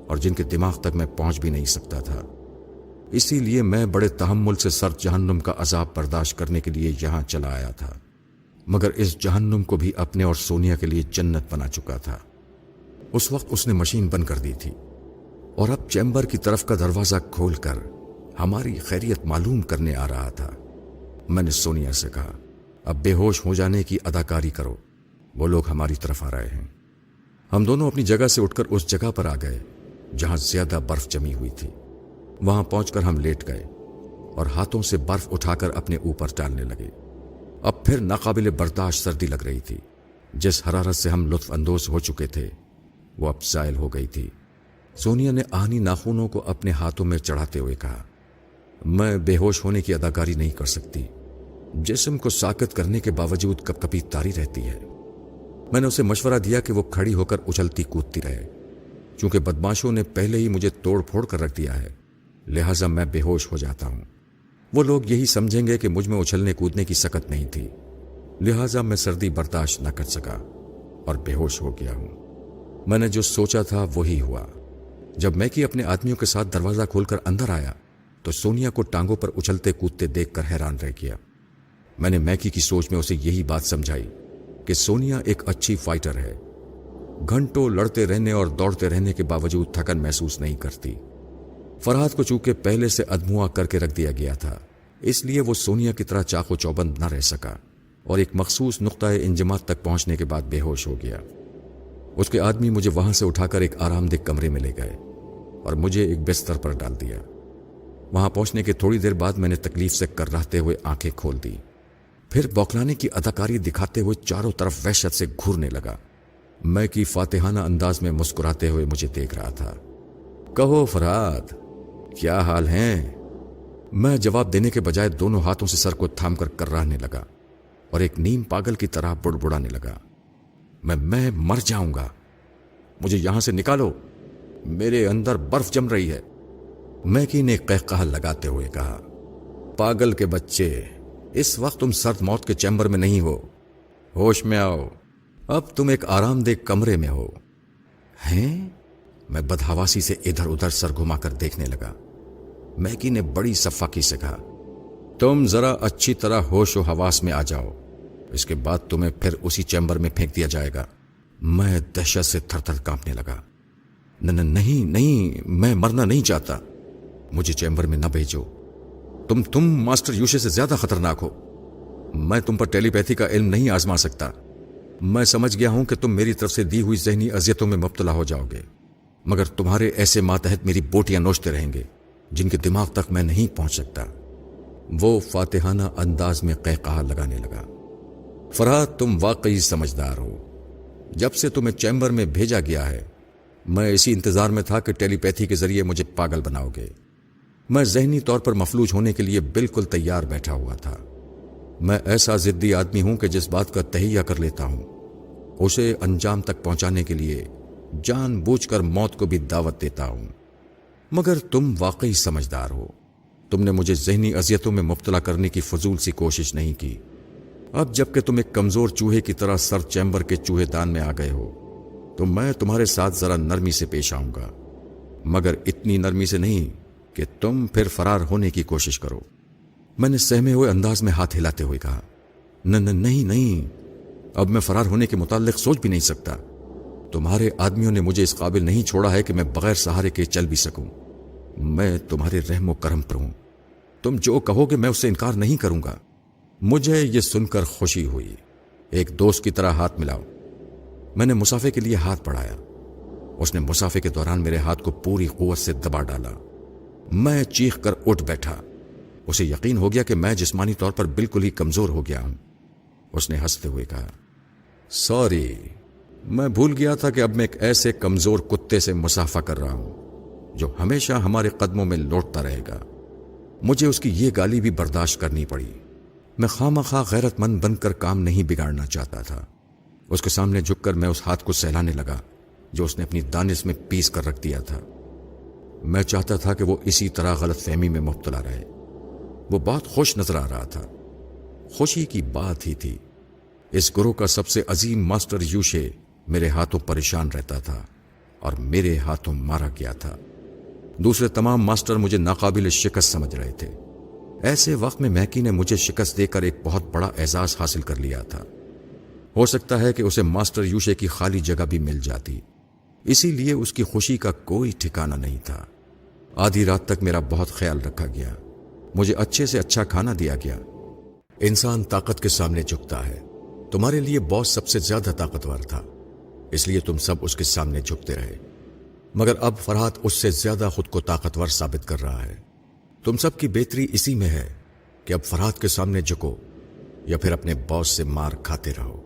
اور جن کے دماغ تک میں پہنچ بھی نہیں سکتا تھا. اسی لیے میں بڑے تحمل سے سرد جہنم کا عذاب برداشت کرنے کے لیے یہاں چلا آیا تھا، مگر اس جہنم کو بھی اپنے اور سونیا کے لیے جنت بنا چکا تھا. اس وقت اس نے مشین بند کر دی تھی اور اب چیمبر کی طرف کا دروازہ کھول کر ہماری خیریت معلوم کرنے آ رہا تھا. میں نے سونیا سے کہا، اب بے ہوش ہو جانے کی اداکاری کرو، وہ لوگ ہماری طرف آ رہے ہیں. हम दोनों अपनी जगह से उठकर उस जगह पर आ गए जहां ज्यादा बर्फ जमी हुई थी। वहां पहुंचकर हम लेट गए और हाथों से बर्फ उठाकर अपने ऊपर डालने लगे। अब फिर नाकाबिले बर्दाश्त सर्दी लग रही थी। जिस हरारत से हम लुत्फ अंदोज हो चुके थे वो अब ज़ायल हो गई थी। सोनिया ने आहनी नाखूनों को अपने हाथों में चढ़ाते हुए कहा, मैं बेहोश होने की अदाकारी नहीं कर सकती। जिस्म को साकत करने के बावजूद कपकपी तारी रहती है। मैंने उसे मशवरा दिया कि वो खड़ी होकर उछलती कूदती रहे। चूंकि बदमाशों ने पहले ही मुझे तोड़ फोड़ कर रख दिया है, लिहाजा मैं बेहोश हो जाता हूं। वो लोग यही समझेंगे कि मुझ में उछलने कूदने की सकत नहीं थी। लिहाजा मैं सर्दी बर्दाश्त न कर सका और बेहोश हो गया हूं। मैंने जो सोचा था वही हुआ। जब मैकी अपने आदमियों के साथ दरवाजा खोलकर अंदर आया तो सोनिया को टांगों पर उछलते कूदते देखकर हैरान रह गया। मैंने मैकी की सोच में उसे यही बात समझाई कि सोनिया एक अच्छी फाइटर है। घंटों लड़ते रहने और दौड़ते रहने के बावजूद थकन महसूस नहीं करती। फरहाद को चूंकि पहले से अदमुआ करके रख दिया गया था, इसलिए वो सोनिया की तरह चाको चौबंद न रह सका और एक मखसूस नुक्ताए इंजमात तक पहुंचने के बाद बेहोश हो गया। उसके आदमी मुझे वहां से उठाकर एक आरामदेह कमरे में ले गए और मुझे एक बिस्तर पर डाल दिया। वहां पहुंचने के थोड़ी देर बाद मैंने तकलीफ से कर्राते हुए आंखें खोल दी। फिर बौखलाने की अदाकारी दिखाते हुए चारों तरफ वहशत से घूरने लगा। मैं की फातिहाना अंदाज में मुस्कुराते हुए मुझे देख रहा था। कहो फरहाद, क्या हाल है? मैं जवाब देने के बजाय दोनों हाथों से सर को थामकर कर्राने लगा और एक नीम पागल की तरह बुड़बुड़ाने लगा। मैं मर जाऊंगा, मुझे यहां से निकालो, मेरे अंदर बर्फ जम रही है। मैकी ने कहकहा लगाते हुए कहा, पागल के बच्चे, इस वक्त तुम सर्द मौत के चैम्बर में नहीं हो, होश में आओ। अब तुम एक आरामदेह कमरे में हो। हैं? मैं बदहवासी से इधर उधर सर घुमाकर देखने लगा। मैकी ने बड़ी सफाकी से कहा, तुम जरा अच्छी तरह होश व हवास में आ जाओ, इसके बाद तुम्हें फिर उसी चैम्बर में फेंक दिया जाएगा। मैं दहशत से थरथर कांपने लगा। नहीं, मैं मरना नहीं चाहता, मुझे चैम्बर में न भेजो। तुम मास्टर यूशे से ज्यादा खतरनाक हो। मैं तुम पर टेलीपैथी का इल्म नहीं आजमा सकता। मैं समझ गया हूं कि तुम मेरी तरफ से दी हुई जहनी अजियतों में मुब्तला हो जाओगे, मगर तुम्हारे ऐसे मातहत मेरी बोटियां नोचते रहेंगे जिनके दिमाग तक मैं नहीं पहुंच सकता। वो फातिहाना अंदाज में कहकहा लगाने लगा। फरहाद, तुम वाकई समझदार हो। जब से तुम्हें चैम्बर में भेजा गया है, मैं इसी इंतजार में था कि टेलीपैथी के जरिए मुझे पागल बनाओगे। मैं जहनी तौर पर मफलूज होने के लिए बिल्कुल तैयार बैठा हुआ था। मैं ऐसा जिद्दी आदमी हूं कि जिस बात का तहिया कर लेता हूं, उसे अंजाम तक पहुंचाने के लिए जानबूझकर मौत को भी दावत देता हूं। मगर तुम वाकई समझदार हो। तुमने मुझे जहनी अजियतों में मुब्तला करने की फजूल सी कोशिश नहीं की। अब जबकि तुम एक कमजोर चूहे की तरह सर चैम्बर के चूहेदान में आ गए हो, तो मैं तुम्हारे साथ जरा नरमी से पेश आऊंगा, मगर इतनी नरमी से नहीं कि तुम फिर फरार होने की कोशिश करो। मैंने सहमे हुए अंदाज में हाथ हिलाते हुए कहा, नहीं, अब मैं फरार होने के मुताल्लिक सोच भी नहीं सकता। तुम्हारे आदमियों ने मुझे इस काबिल नहीं छोड़ा है कि मैं बगैर सहारे के चल भी सकूं। मैं तुम्हारे रहमो करम पर हूं। तुम जो कहोगे मैं उससे इनकार नहीं करूंगा। मुझे यह सुनकर खुशी हुई। एक दोस्त की तरह हाथ मिलाओ। मैंने मुसाफे के लिए हाथ बढ़ाया। उसने मुसाफे के दौरान मेरे हाथ को पूरी कुव्वत से दबा डाला। मैं चीख कर उठ बैठा। उसे यकीन हो गया कि मैं जिस्मानी तौर पर बिल्कुल ही कमजोर हो गया हूं। उसने हंसते हुए कहा, सॉरी, मैं भूल गया था कि अब मैं एक ऐसे कमजोर कुत्ते से मुसाफा कर रहा हूं जो हमेशा हमारे कदमों में लौटता रहेगा। मुझे उसकी ये गाली भी बर्दाश्त करनी पड़ी। मैं खामखा गैरतमंद बनकर काम नहीं बिगाड़ना चाहता था। उसके सामने झुककर मैं उस हाथ को सहलाने लगा जो उसने अपनी दानिश में पीस कर रख दिया था। मैं चाहता था कि वो इसी तरह गलतफहमी में मुब्तला रहे। वो बहुत खुश नजर आ रहा था। खुशी की बात ही थी। इस गुरु का सबसे अजीम मास्टर यूशे मेरे हाथों परेशान रहता था और मेरे हाथों मारा गया था। दूसरे तमाम मास्टर मुझे नाकाबिल शिकस्त समझ रहे थे। ऐसे वक्त में मैकी ने मुझे शिकस्त देकर एक बहुत बड़ा एजाज हासिल कर लिया था। हो सकता है कि उसे मास्टर यूशे की खाली जगह भी मिल जाती, इसीलिए उसकी खुशी का कोई ठिकाना नहीं था। आधी रात तक मेरा बहुत ख्याल रखा गया। मुझे अच्छे से अच्छा खाना दिया गया। इंसान ताकत के सामने झुकता है। तुम्हारे लिए बॉस सबसे ज्यादा ताकतवर था। اس لیے تم سب اس کے سامنے جھکتے رہے، مگر اب فرحات اس سے زیادہ خود کو طاقتور ثابت کر رہا ہے۔ تم سب کی بہتری اسی میں ہے کہ اب فرحات کے سامنے جھکو یا پھر اپنے باس سے مار کھاتے رہو۔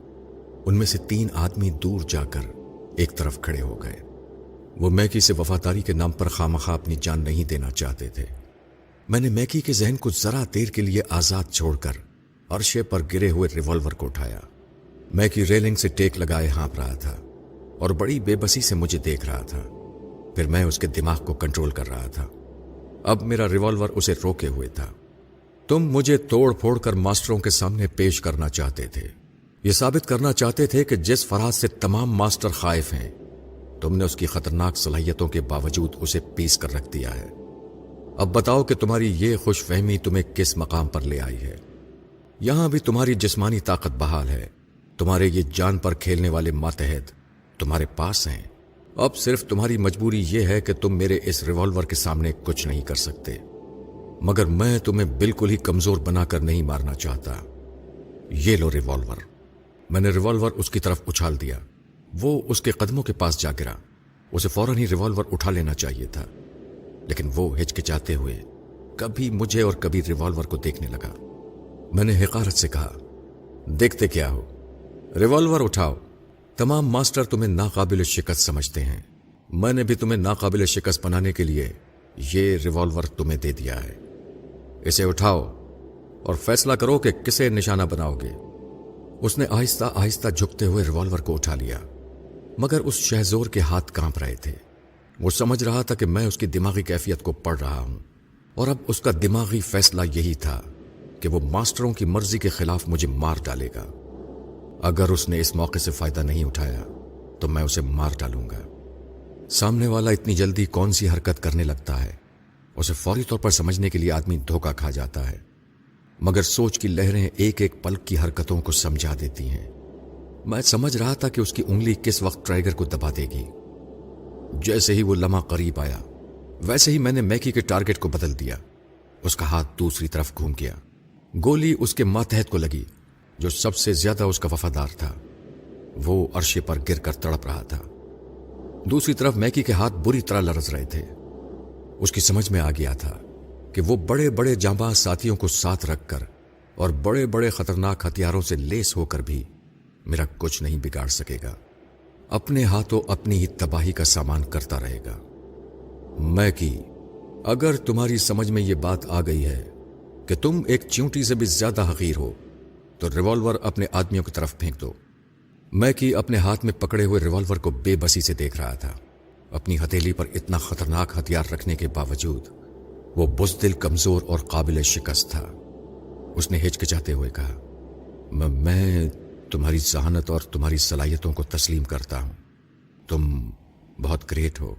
ان میں سے 3 آدمی دور جا کر ایک طرف کھڑے ہو گئے۔ وہ میکی سے وفاداری کے نام پر خامخواہ اپنی جان نہیں دینا چاہتے تھے۔ میں نے میکی کے ذہن کو ذرا دیر کے لیے آزاد چھوڑ کر عرشے پر گرے ہوئے ریوالور کو اٹھایا۔ میکی ریلنگ سے ٹیک لگائے ہانپ رہا تھا اور بڑی بے بسی سے مجھے دیکھ رہا تھا۔ پھر میں اس کے دماغ کو کنٹرول کر رہا تھا۔ اب میرا ریوالور اسے روکے ہوئے تھا۔ تم مجھے توڑ پھوڑ کر ماسٹروں کے سامنے پیش کرنا چاہتے تھے، یہ ثابت کرنا چاہتے تھے کہ جس فرحات سے تمام ماسٹر خائف ہیں، تم نے اس کی خطرناک صلاحیتوں کے باوجود اسے پیس کر رکھ دیا ہے۔ اب بتاؤ کہ تمہاری یہ خوش فہمی تمہیں کس مقام پر لے آئی ہے؟ یہاں بھی تمہاری جسمانی طاقت بحال ہے، تمہارے یہ جان پر کھیلنے والے ماتحت تمہارے پاس ہیں۔ اب صرف تمہاری مجبوری یہ ہے کہ تم میرے اس ریوالور کے سامنے کچھ نہیں کر سکتے، مگر میں تمہیں بالکل ہی کمزور بنا کر نہیں مارنا چاہتا۔ یہ لو ریوالور۔ میں نے ریوالور اس کی طرف اچھال دیا۔ وہ اس کے قدموں کے پاس جا گرا۔ اسے فوراً ہی ریوالور اٹھا لینا چاہیے تھا، لیکن وہ ہچکچاتے ہوئے کبھی مجھے اور کبھی ریوالور کو دیکھنے لگا۔ میں نے حقارت سے کہا، دیکھتے کیا ہو، ریوالور اٹھاؤ۔ تمام ماسٹر تمہیں ناقابل شکست سمجھتے ہیں، میں نے بھی تمہیں ناقابل شکست بنانے کے لیے یہ ریوالور تمہیں دے دیا ہے۔ اسے اٹھاؤ اور فیصلہ کرو کہ کسے نشانہ بناؤ گے۔ اس نے آہستہ آہستہ جھکتے ہوئے ریوالور کو اٹھا لیا، مگر اس شہزور کے ہاتھ کانپ رہے تھے۔ وہ سمجھ رہا تھا کہ میں اس کی دماغی کیفیت کو پڑھ رہا ہوں، اور اب اس کا دماغی فیصلہ یہی تھا کہ وہ ماسٹروں کی مرضی کے خلاف مجھے مار ڈالے گا۔ اگر اس نے اس موقع سے فائدہ نہیں اٹھایا تو میں اسے مار ڈالوں گا۔ سامنے والا اتنی جلدی کون سی حرکت کرنے لگتا ہے، اسے فوری طور پر سمجھنے کے لیے آدمی دھوکہ کھا جاتا ہے، مگر سوچ کی لہریں ایک ایک پل کی حرکتوں کو سمجھا دیتی ہیں۔ میں سمجھ رہا تھا کہ اس کی انگلی کس وقت ٹریگر کو دبا دے گی۔ جیسے ہی وہ لمحہ قریب آیا، ویسے ہی میں نے میکی کے ٹارگٹ کو بدل دیا۔ اس کا ہاتھ دوسری طرف گھوم گیا۔ گولی اس کے ماتحت کو لگی، جو سب سے زیادہ اس کا وفادار تھا۔ وہ عرشے پر گر کر تڑپ رہا تھا۔ دوسری طرف میکی کے ہاتھ بری طرح لرز رہے تھے۔ اس کی سمجھ میں آ گیا تھا کہ وہ بڑے بڑے جانباز ساتھیوں کو ساتھ رکھ کر اور بڑے بڑے خطرناک ہتھیاروں سے لیس ہو کر بھی میرا کچھ نہیں بگاڑ سکے گا۔ اپنے ہاتھوں اپنی ہی تباہی کا سامان کرتا رہے گا۔ میکی، اگر تمہاری سمجھ میں یہ بات آ گئی ہے کہ تم ایک چیونٹی سے بھی زیادہ حقیر ہو تو ریوالور اپنے آدمیوں کی طرف پھینک دو۔ میکی اپنے ہاتھ میں پکڑے ہوئے ریوالور کو بے بسی سے دیکھ رہا تھا۔ اپنی ہتھیلی پر اتنا خطرناک ہتھیار رکھنے کے باوجود وہ بزدل، کمزور اور قابل شکست تھا۔ اس نے ہچکچاتے ہوئے کہا، میں تمہاری ذہانت اور تمہاری صلاحیتوں کو تسلیم کرتا ہوں۔ تم بہت گریٹ ہو،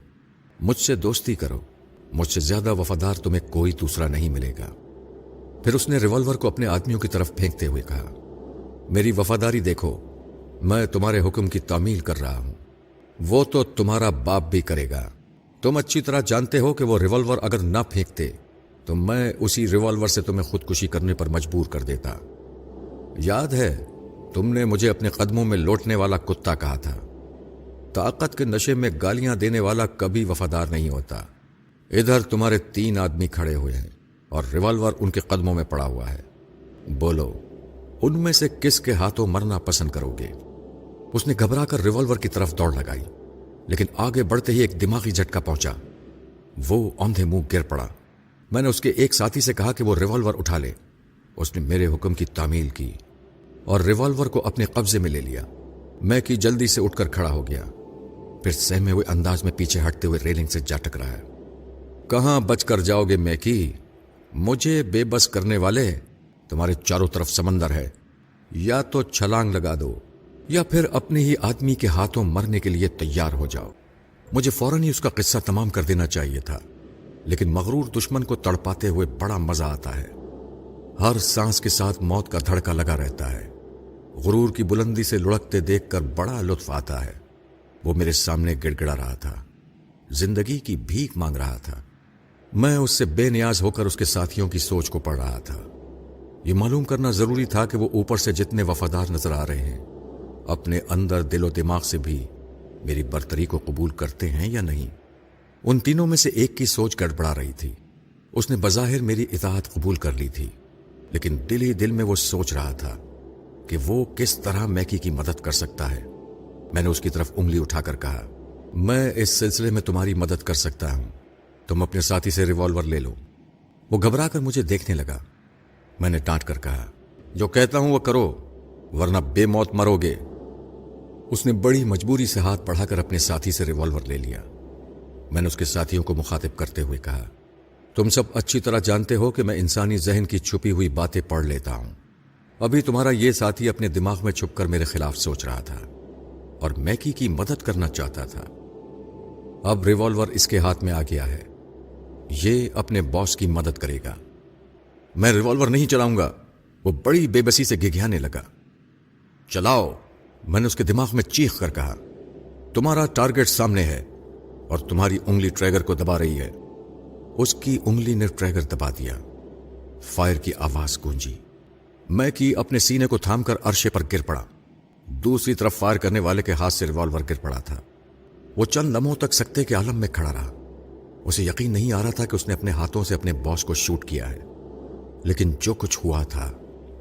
مجھ سے دوستی کرو، مجھ سے زیادہ وفادار تمہیں کوئی دوسرا نہیں ملے گا۔ پھر اس نے ریوالور کو اپنے آدمیوں کی طرف پھینکتے ہوئے کہا، میری وفاداری دیکھو، میں تمہارے حکم کی تعمیل کر رہا ہوں، وہ تو تمہارا باپ بھی کرے گا۔ تم اچھی طرح جانتے ہو کہ وہ ریوالور اگر نہ پھینکتے تو میں اسی ریوالور سے تمہیں خودکشی کرنے پر مجبور کر دیتا۔ یاد ہے تم نے مجھے اپنے قدموں میں لوٹنے والا کتا کہا تھا۔ طاقت کے نشے میں گالیاں دینے والا کبھی وفادار نہیں ہوتا۔ ادھر تمہارے 3 آدمی کھڑے ہوئے ہیں اور ریوالور ان کے قدموں میں پڑا ہوا ہے۔ بولو، ان میں سے کس کے ہاتھوں مرنا پسند کرو گے؟ اس نے گھبرا کر ریوالور کی طرف دوڑ لگائی، لیکن آگے بڑھتے ہی ایک دماغی جھٹکا پہنچا۔ وہ اوندھے منہ گر پڑا۔ میں نے اس کے ایک ساتھی سے کہا کہ وہ ریوالور اٹھا لے۔ اس نے میرے حکم کی تعمیل کی اور ریوالور کو اپنے قبضے میں لے لیا۔ میکی جلدی سے اٹھ کر کھڑا ہو گیا، پھر سہمے ہوئے انداز میں پیچھے ہٹتے ہوئے ریلنگ سے جا ٹکرایا۔ کہاں بچ کر جاؤ گے میکی؟ مجھے بے بس کرنے والے، تمہارے چاروں طرف سمندر ہے، یا تو چھلانگ لگا دو یا پھر اپنے ہی آدمی کے ہاتھوں مرنے کے لیے تیار ہو جاؤ۔ مجھے فوراً ہی اس کا قصہ تمام کر دینا چاہیے تھا، لیکن مغرور دشمن کو تڑپاتے ہوئے بڑا مزہ آتا ہے۔ ہر سانس کے ساتھ موت کا دھڑکا لگا رہتا ہے۔ غرور کی بلندی سے لڑکتے دیکھ کر بڑا لطف آتا ہے۔ وہ میرے سامنے گڑ گڑا رہا تھا، زندگی کی بھیک مانگ رہا تھا۔ میں اس سے بے نیاز ہو کر اس کے ساتھیوں کی سوچ کو پڑھ رہا تھا۔ یہ معلوم کرنا ضروری تھا کہ وہ اوپر سے جتنے وفادار نظر آ رہے ہیں، اپنے اندر دل و دماغ سے بھی میری برتری کو قبول کرتے ہیں یا نہیں؟ ان تینوں میں سے ایک کی سوچ گڑبڑا رہی تھی۔ اس نے بظاہر میری اطاعت قبول کر لی تھی، لیکن دل ہی دل میں وہ سوچ رہا تھا کہ وہ کس طرح میکی کی مدد کر سکتا ہے۔ میں نے اس کی طرف انگلی اٹھا کر کہا، میں اس سلسلے میں تمہاری مدد کر سکتا ہوں، تم اپنے ساتھی سے ریوالور لے لو۔ وہ گھبرا کر مجھے دیکھنے لگا۔ میں نے ڈانٹ کر کہا، جو کہتا ہوں وہ کرو ورنہ بے موت مرو گے۔ اس نے بڑی مجبوری سے ہاتھ بڑھا کر اپنے ساتھی سے ریوالور لے لیا۔ میں نے اس کے ساتھیوں کو مخاطب کرتے ہوئے کہا، تم سب اچھی طرح جانتے ہو کہ میں انسانی ذہن کی چھپی ہوئی باتیں پڑھ لیتا ہوں۔ ابھی تمہارا یہ ساتھی اپنے دماغ میں چھپ کر میرے خلاف سوچ رہا تھا اور میکی کی مدد کرنا چاہتا تھا۔ اب ریوالور اس کے ہاتھ میں آ گیا ہے، یہ اپنے باس کی مدد کرے گا۔ میں ریوالور نہیں چلاؤں گا، وہ بڑی بے بسی سے گھگھیانے لگا۔ چلاؤ، میں نے اس کے دماغ میں چیخ کر کہا، تمہارا ٹارگٹ سامنے ہے اور تمہاری انگلی ٹریگر کو دبا رہی ہے۔ اس کی انگلی نے ٹریگر دبا دیا۔ فائر کی آواز گونجی۔ میکی اپنے سینے کو تھام کر عرشے پر گر پڑا۔ دوسری طرف فائر کرنے والے کے ہاتھ سے ریوالور گر پڑا تھا۔ وہ چند لمحوں تک سکتے کے عالم میں کھڑا رہا۔ اسے یقین نہیں آ رہا تھا کہ اس نے اپنے ہاتھوں سے اپنے باس کو شوٹ کیا ہے، لیکن جو کچھ ہوا تھا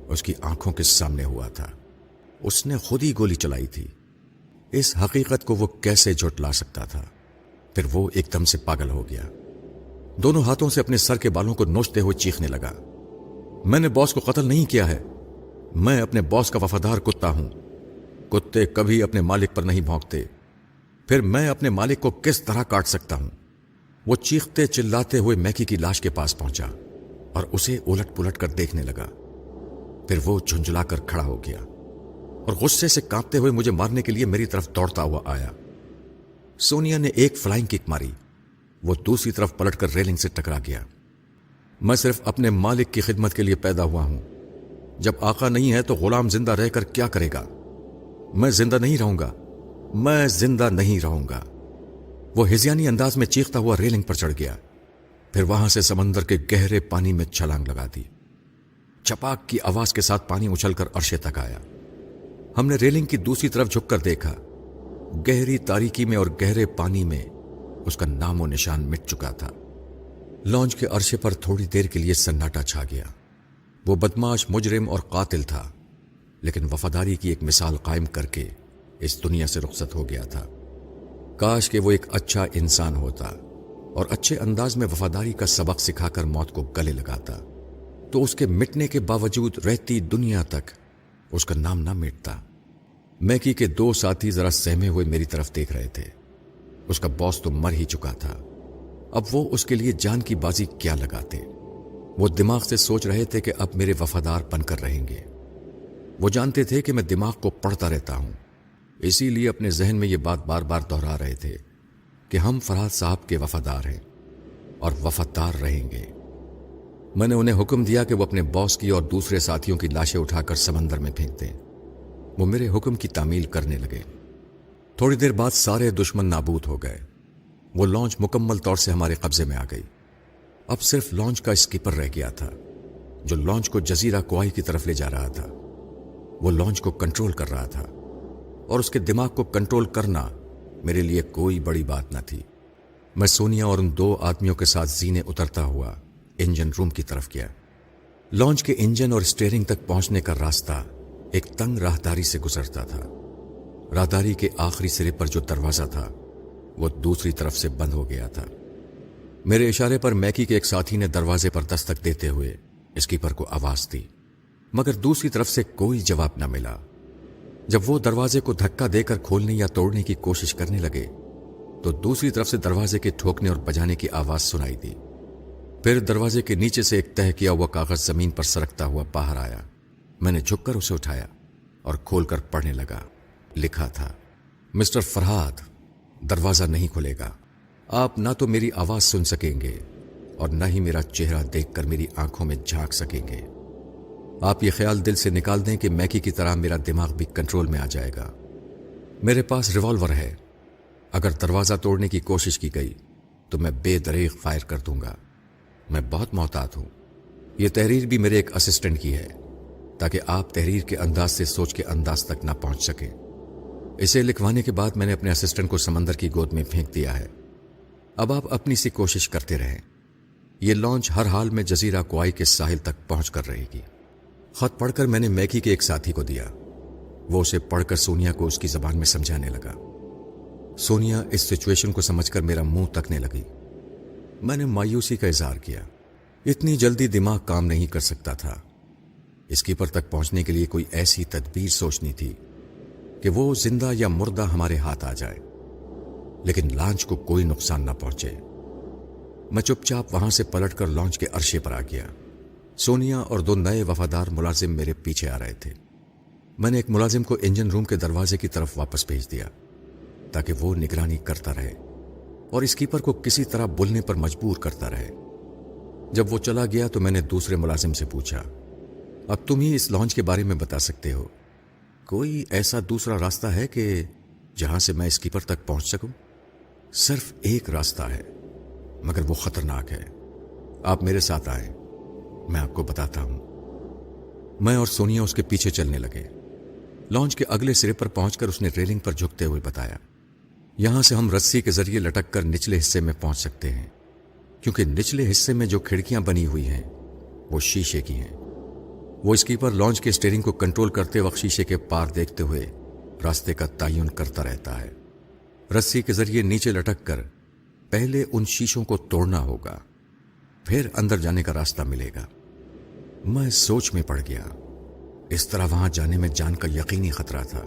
اس کی آنکھوں کے سامنے ہوا تھا۔ اس نے خود ہی گولی چلائی تھی۔ اس حقیقت کو وہ کیسے جھٹلا سکتا تھا؟ پھر وہ ایک دم سے پاگل ہو گیا۔ دونوں ہاتھوں سے اپنے سر کے بالوں کو نوچتے ہوئے چیخنے لگا، میں نے باس کو قتل نہیں کیا ہے، میں اپنے باس کا وفادار کتا ہوں۔ کتے کبھی اپنے مالک پر نہیں بھونکتے، پھر میں اپنے مالک کو کس طرح کاٹ سکتا ہوں؟ وہ چیختے چلاتے ہوئے میکی کی لاش کے پاس پہنچا اور اسے الٹ پلٹ کر دیکھنے لگا۔ پھر وہ جھنجلا کر کھڑا ہو گیا اور غصے سے کانپتے ہوئے مجھے مارنے کے لیے میری طرف دوڑتا ہوا آیا۔ سونیا نے ایک فلائنگ کک ماری، وہ دوسری طرف پلٹ کر ریلنگ سے ٹکرا گیا۔ میں صرف اپنے مالک کی خدمت کے لیے پیدا ہوا ہوں۔ جب آقا نہیں ہے تو غلام زندہ رہ کر کیا کرے گا؟ میں زندہ نہیں رہوں گا، میں زندہ نہیں رہوں گا۔ وہ ہذیانی انداز میں چیختا ہوا ریلنگ پر چڑھ گیا، پھر وہاں سے سمندر کے گہرے پانی میں چھلانگ لگا دی۔ چپاک کی آواز کے ساتھ پانی اچھل کر عرشے تک آیا۔ ہم نے ریلنگ کی دوسری طرف جھک کر دیکھا۔ گہری تاریکی میں اور گہرے پانی میں اس کا نام و نشان مٹ چکا تھا۔ لانچ کے عرشے پر تھوڑی دیر کے لیے سناٹا چھا گیا۔ وہ بدماش، مجرم اور قاتل تھا، لیکن وفاداری کی ایک مثال قائم کر کے اس دنیا سے رخصت ہو گیا تھا۔ کاش کہ وہ ایک اچھا انسان ہوتا اور اچھے انداز میں وفاداری کا سبق سکھا کر موت کو گلے لگاتا، تو اس کے مٹنے کے باوجود رہتی دنیا تک اس کا نام نہ مٹتا۔ میکی کے دو ساتھی ذرا سہمے ہوئے میری طرف دیکھ رہے تھے۔ اس کا باس تو مر ہی چکا تھا، اب وہ اس کے لیے جان کی بازی کیا لگاتے؟ وہ دماغ سے سوچ رہے تھے کہ اب میرے وفادار بن کر رہیں گے۔ وہ جانتے تھے کہ میں دماغ کو پڑھتا رہتا ہوں، اسی لیے اپنے ذہن میں یہ بات بار بار دہرا رہے تھے کہ ہم فرحات صاحب کے وفادار ہیں اور وفادار رہیں گے۔ میں نے انہیں حکم دیا کہ وہ اپنے باس کی اور دوسرے ساتھیوں کی لاشیں اٹھا کر سمندر میں پھینک دیں۔ وہ میرے حکم کی تعمیل کرنے لگے۔ تھوڑی دیر بعد سارے دشمن نابود ہو گئے۔ وہ لانچ مکمل طور سے ہمارے قبضے میں آ گئی۔ اب صرف لانچ کا اسکیپر رہ گیا تھا، جو لانچ کو جزیرہ کوائے کی طرف لے جا رہا تھا۔ وہ لانچ کو کنٹرول کر رہا تھا، اور اس کے دماغ کو کنٹرول کرنا میرے لیے کوئی بڑی بات نہ تھی۔ میں سونیا اور ان دو آدمیوں کے ساتھ زینے اترتا ہوا انجن روم کی طرف گیا۔ لانچ کے انجن اور اسٹیئرنگ تک پہنچنے کا راستہ ایک تنگ راہداری سے گزرتا تھا۔ راہداری کے آخری سرے پر جو دروازہ تھا وہ دوسری طرف سے بند ہو گیا تھا۔ میرے اشارے پر میکی کے ایک ساتھی نے دروازے پر دستک دیتے ہوئے اسکیپر کو آواز دی، مگر دوسری طرف سے کوئی جواب نہ ملا۔ جب وہ دروازے کو دھکا دے کر کھولنے یا توڑنے کی کوشش کرنے لگے تو دوسری طرف سے دروازے کے ٹھوکنے اور بجانے کی آواز سنائی دی۔ پھر دروازے کے نیچے سے ایک تہہ کیا ہوا کاغذ زمین پر سرکتا ہوا باہر آیا۔ میں نے جھک کر اسے اٹھایا اور کھول کر پڑھنے لگا۔ لکھا تھا، مسٹر فرحات، دروازہ نہیں کھلے گا۔ آپ نہ تو میری آواز سن سکیں گے اور نہ ہی میرا چہرہ دیکھ کر میری آنکھوں میں جھانک سکیں گے۔ آپ یہ خیال دل سے نکال دیں کہ میکی کی طرح میرا دماغ بھی کنٹرول میں آ جائے گا۔ میرے پاس ریوالور ہے، اگر دروازہ توڑنے کی کوشش کی گئی تو میں بے دریغ فائر کر دوں گا۔ میں بہت محتاط ہوں۔ یہ تحریر بھی میرے ایک اسسٹنٹ کی ہے، تاکہ آپ تحریر کے انداز سے سوچ کے انداز تک نہ پہنچ سکیں۔ اسے لکھوانے کے بعد میں نے اپنے اسسٹنٹ کو سمندر کی گود میں پھینک دیا ہے. اب آپ اپنی سی کوشش کرتے رہیں. یہ لانچ ہر حال میں جزیرہ کوآئی کے ساحل تک پہنچ کر رہے گی. خط پڑھ کر میں نے میکی کے ایک ساتھی کو دیا. وہ اسے پڑھ کر سونیا کو اس کی زبان میں سمجھانے لگا. سونیا اس سچویشن کو سمجھ کر میرا منہ تکنے لگی. میں نے مایوسی کا اظہار کیا. اتنی جلدی دماغ کام نہیں کر سکتا تھا. اسکیپر تک پہنچنے کے لیے کوئی ایسی تدبیر سوچنی تھی کہ وہ زندہ یا مردہ ہمارے ہاتھ آ جائے لیکن لانچ کو کوئی نقصان نہ پہنچے. میں چپ چاپ وہاں سے پلٹ کر لانچ کے عرشے پر آ گیا. سونیا اور 2 نئے وفادار ملازم میرے پیچھے آ رہے تھے. میں نے ایک ملازم کو انجن روم کے دروازے کی طرف واپس بھیج دیا تاکہ وہ نگرانی کرتا رہے اور اسکیپر کو کسی طرح بولنے پر مجبور کرتا رہے. جب وہ چلا گیا تو میں نے دوسرے ملازم سے پوچھا, اب تم ہی اس لانچ کے بارے میں بتا سکتے ہو, کوئی ایسا دوسرا راستہ ہے کہ جہاں سے میں اسکیپر تک پہنچ سکوں؟ صرف ایک راستہ ہے مگر وہ خطرناک ہے. آپ میرے ساتھ آئیں, میں آپ کو بتاتا ہوں. میں اور سونیا اس کے پیچھے چلنے لگے. لانچ کے اگلے سرے پر پہنچ کر اس نے ریلنگ پر جھکتے ہوئے بتایا, یہاں سے ہم رسی کے ذریعے لٹک کر نچلے حصے میں پہنچ سکتے ہیں کیونکہ نچلے حصے میں جو کھڑکیاں بنی ہوئی ہیں وہ شیشے کی ہیں. وہ اسکیپر لانچ کے اسٹیئرنگ کو کنٹرول کرتے وقت شیشے کے پار دیکھتے ہوئے راستے کا تعین کرتا رہتا ہے. رسی کے ذریعے نیچے لٹک کر پہلے ان شیشوں کو توڑنا ہوگا, پھر اندر جانے کا راستہ ملے گا. میں سوچ میں پڑ گیا. اس طرح وہاں جانے میں جان کا یقینی خطرہ تھا.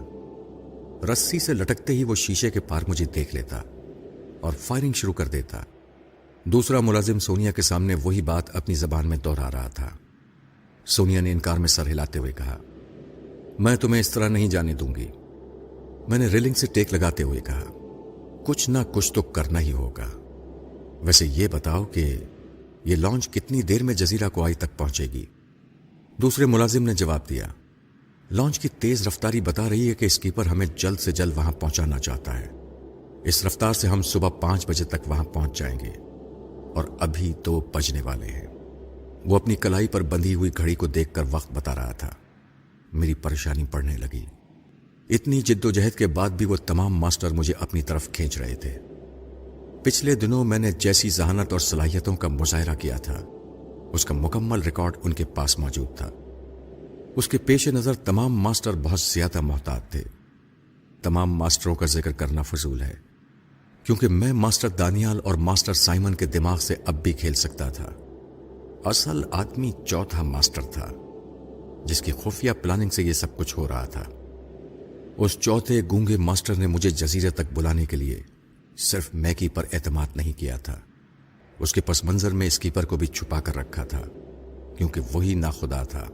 رسی سے لٹکتے ہی وہ شیشے کے پار مجھے دیکھ لیتا اور فائرنگ شروع کر دیتا. دوسرا ملازم سونیا کے سامنے وہی بات اپنی زبان میں دوہرا رہا تھا. سونیا نے انکار میں سر ہلاتے ہوئے کہا, میں تمہیں اس طرح نہیں جانے دوں گی. میں نے ریلنگ سے ٹیک لگاتے ہوئے کہا, کچھ نہ کچھ تو کرنا ہی ہوگا. ویسے یہ بتاؤ کہ یہ لانچ کتنی دیر میں جزیرہ کوآئی تک پہنچے گی؟ دوسرے ملازم نے جواب دیا, لانچ کی تیز رفتاری بتا رہی ہے کہ اسکیپر ہمیں جلد سے جلد وہاں پہنچانا چاہتا ہے. اس رفتار سے ہم صبح 5 بجے تک وہاں پہنچ جائیں گے اور ابھی 2 بجنے والے ہیں. وہ اپنی کلائی پر بندھی ہوئی گھڑی کو دیکھ کر وقت بتا رہا تھا. میری پریشانی بڑھنے لگی. اتنی جد و جہد کے بعد بھی وہ تمام ماسٹر مجھے اپنی طرف کھینچ رہے تھے. پچھلے دنوں میں نے جیسی ذہانت اور صلاحیتوں کا مظاہرہ کیا تھا اس کا مکمل ریکارڈ ان کے پاس موجود تھا. اس کے پیش نظر تمام ماسٹر بہت زیادہ محتاط تھے. تمام ماسٹروں کا ذکر کرنا فضول ہے کیونکہ میں ماسٹر دانیال اور ماسٹر سائمن کے دماغ سے اب بھی کھیل سکتا تھا. اصل آدمی چوتھا ماسٹر تھا جس کی خفیہ پلاننگ سے یہ سب کچھ ہو رہا تھا. اس چوتھے گونگے ماسٹر نے مجھے جزیرے تک بلانے کے لیے صرف میکی پر اعتماد نہیں کیا تھا. اس کے پس منظر میں اسکیپر کو بھی چھپا کر رکھا تھا کیونکہ وہی ناخدا تھا,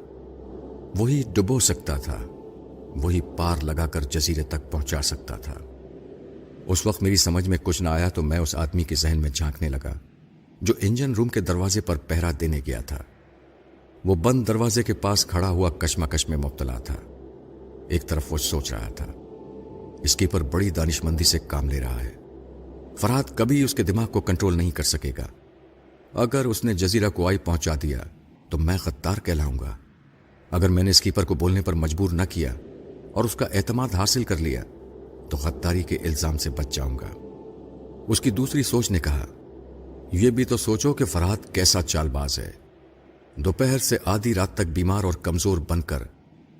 وہی ڈبو سکتا تھا, وہی پار لگا کر جزیرے تک پہنچا سکتا تھا. اس وقت میری سمجھ میں کچھ نہ آیا تو میں اس آدمی کے ذہن میں جھانکنے لگا جو انجن روم کے دروازے پر پہرا دینے گیا تھا. وہ بند دروازے کے پاس کھڑا ہوا کشمکش میں مبتلا تھا. ایک طرف وہ سوچ رہا تھا, اسکیپر بڑی دانشمندی سے کام لے رہا ہے. فرحات کبھی اس کے دماغ کو کنٹرول نہیں کر سکے گا. اگر اس نے جزیرہ کوآئی پہنچا دیا تو میں غدار کہلاؤں گا. اگر میں نے اسکیپر کو بولنے پر مجبور نہ کیا اور اس کا اعتماد حاصل کر لیا تو غداری کے الزام سے بچ جاؤں گا. اس کی دوسری سوچ نے کہا, یہ بھی تو سوچو کہ فرحات کیسا چال باز ہے. دوپہر سے آدھی رات تک بیمار اور کمزور بن کر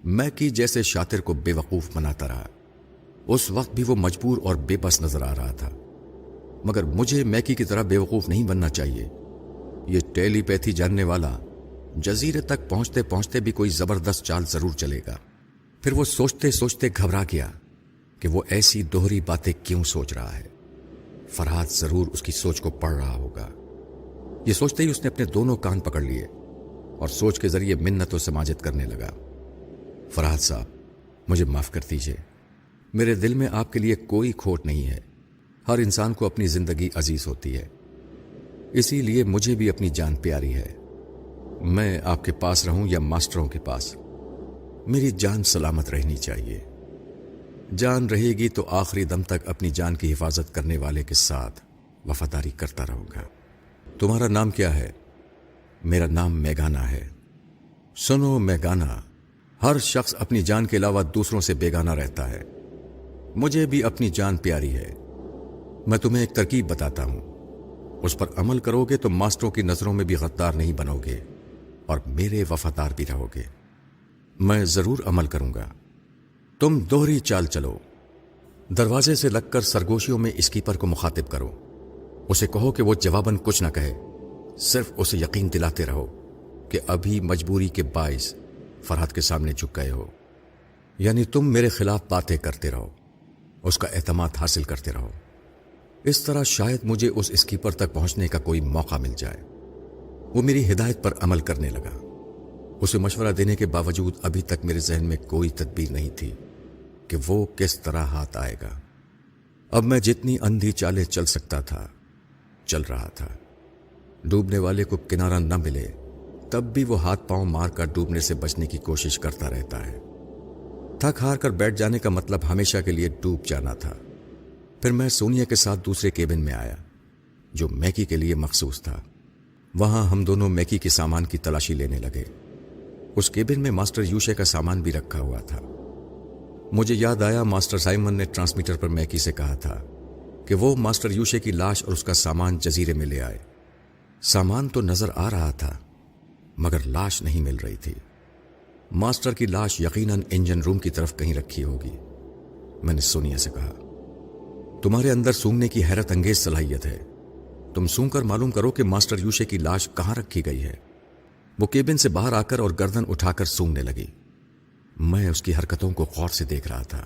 میکی جیسے شاطر کو بے وقوف بناتا رہا. اس وقت بھی وہ مجبور اور بے بس نظر آ رہا تھا. مگر مجھے میکی کی طرح بے وقوف نہیں بننا چاہیے. یہ ٹیلی پیتھی جاننے والا جزیرے تک پہنچتے پہنچتے بھی کوئی زبردست چال ضرور چلے گا. پھر وہ سوچتے سوچتے گھبرا گیا کہ وہ ایسی دوہری باتیں کیوں سوچ رہا ہے. فرحات ضرور اس کی سوچ کو پڑھ رہا ہوگا. یہ سوچتے ہی اس نے اپنے دونوں کان پکڑ لیے اور سوچ کے ذریعے منت و سماجت کرنے لگا. فرحات صاحب, مجھے معاف کر دیجئے. میرے دل میں آپ کے لیے کوئی کھوٹ نہیں ہے. ہر انسان کو اپنی زندگی عزیز ہوتی ہے, اسی لیے مجھے بھی اپنی جان پیاری ہے. میں آپ کے پاس رہوں یا ماسٹروں کے پاس, میری جان سلامت رہنی چاہیے. جان رہے گی تو آخری دم تک اپنی جان کی حفاظت کرنے والے کے ساتھ وفاداری کرتا رہوں گا. تمہارا نام کیا ہے؟ میرا نام میگانا ہے. سنو میگانا, ہر شخص اپنی جان کے علاوہ دوسروں سے بیگانہ رہتا ہے. مجھے بھی اپنی جان پیاری ہے. میں تمہیں ایک ترکیب بتاتا ہوں. اس پر عمل کرو گے تو ماسٹروں کی نظروں میں بھی غدار نہیں بنو گے اور میرے وفادار بھی رہو گے. میں ضرور عمل کروں گا. تم دوہری چال چلو. دروازے سے لگ کر سرگوشیوں میں اسکیپر کو مخاطب کرو. اسے کہو کہ وہ جواباً کچھ نہ کہے. صرف اسے یقین دلاتے رہو کہ ابھی مجبوری کے باعث فرحت کے سامنے جھک گئے ہو. یعنی تم میرے خلاف باتیں کرتے رہو، اس کا اعتماد حاصل کرتے رہو. اس طرح شاید مجھے اس اسکیپر تک پہنچنے کا کوئی موقع مل جائے. وہ میری ہدایت پر عمل کرنے لگا. اسے مشورہ دینے کے باوجود ابھی تک میرے ذہن میں کوئی تدبیر نہیں تھی کہ وہ کس طرح ہاتھ آئے گا. اب میں جتنی اندھی چالیں چل سکتا تھا چل رہا تھا. ڈوبنے والے کو کنارہ نہ ملے تب بھی وہ ہاتھ پاؤں مار کر ڈوبنے سے بچنے کی کوشش کرتا رہتا ہے. تھک ہار کر بیٹھ جانے کا مطلب ہمیشہ کے لیے ڈوب جانا تھا. پھر میں سونیا کے ساتھ دوسرے کیبن میں آیا جو میکی کے لیے مخصوص تھا. وہاں ہم دونوں میکی کے سامان کی تلاشی لینے لگے. اس کیبن میں ماسٹر یوشے کا سامان بھی رکھا ہوا تھا. مجھے یاد آیا ماسٹر سائمن نے ٹرانسمیٹر پر میکی سے کہا تھا کہ وہ ماسٹر یوشے کی لاش اور اس کا سامان جزیرے میں لے آئے. سامان تو نظر آ رہا تھا مگر لاش نہیں مل رہی تھی. ماسٹر کی لاش یقیناً انجن روم کی طرف کہیں رکھی ہوگی. میں نے سونیا سے کہا تمہارے اندر سونگنے کی حیرت انگیز صلاحیت ہے. تم سونگ کر معلوم کرو کہ ماسٹر یوشے کی لاش کہاں رکھی گئی ہے. وہ کیبن سے باہر آ کر اور گردن اٹھا کر سونگنے لگی. میں اس کی حرکتوں کو غور سے دیکھ رہا تھا.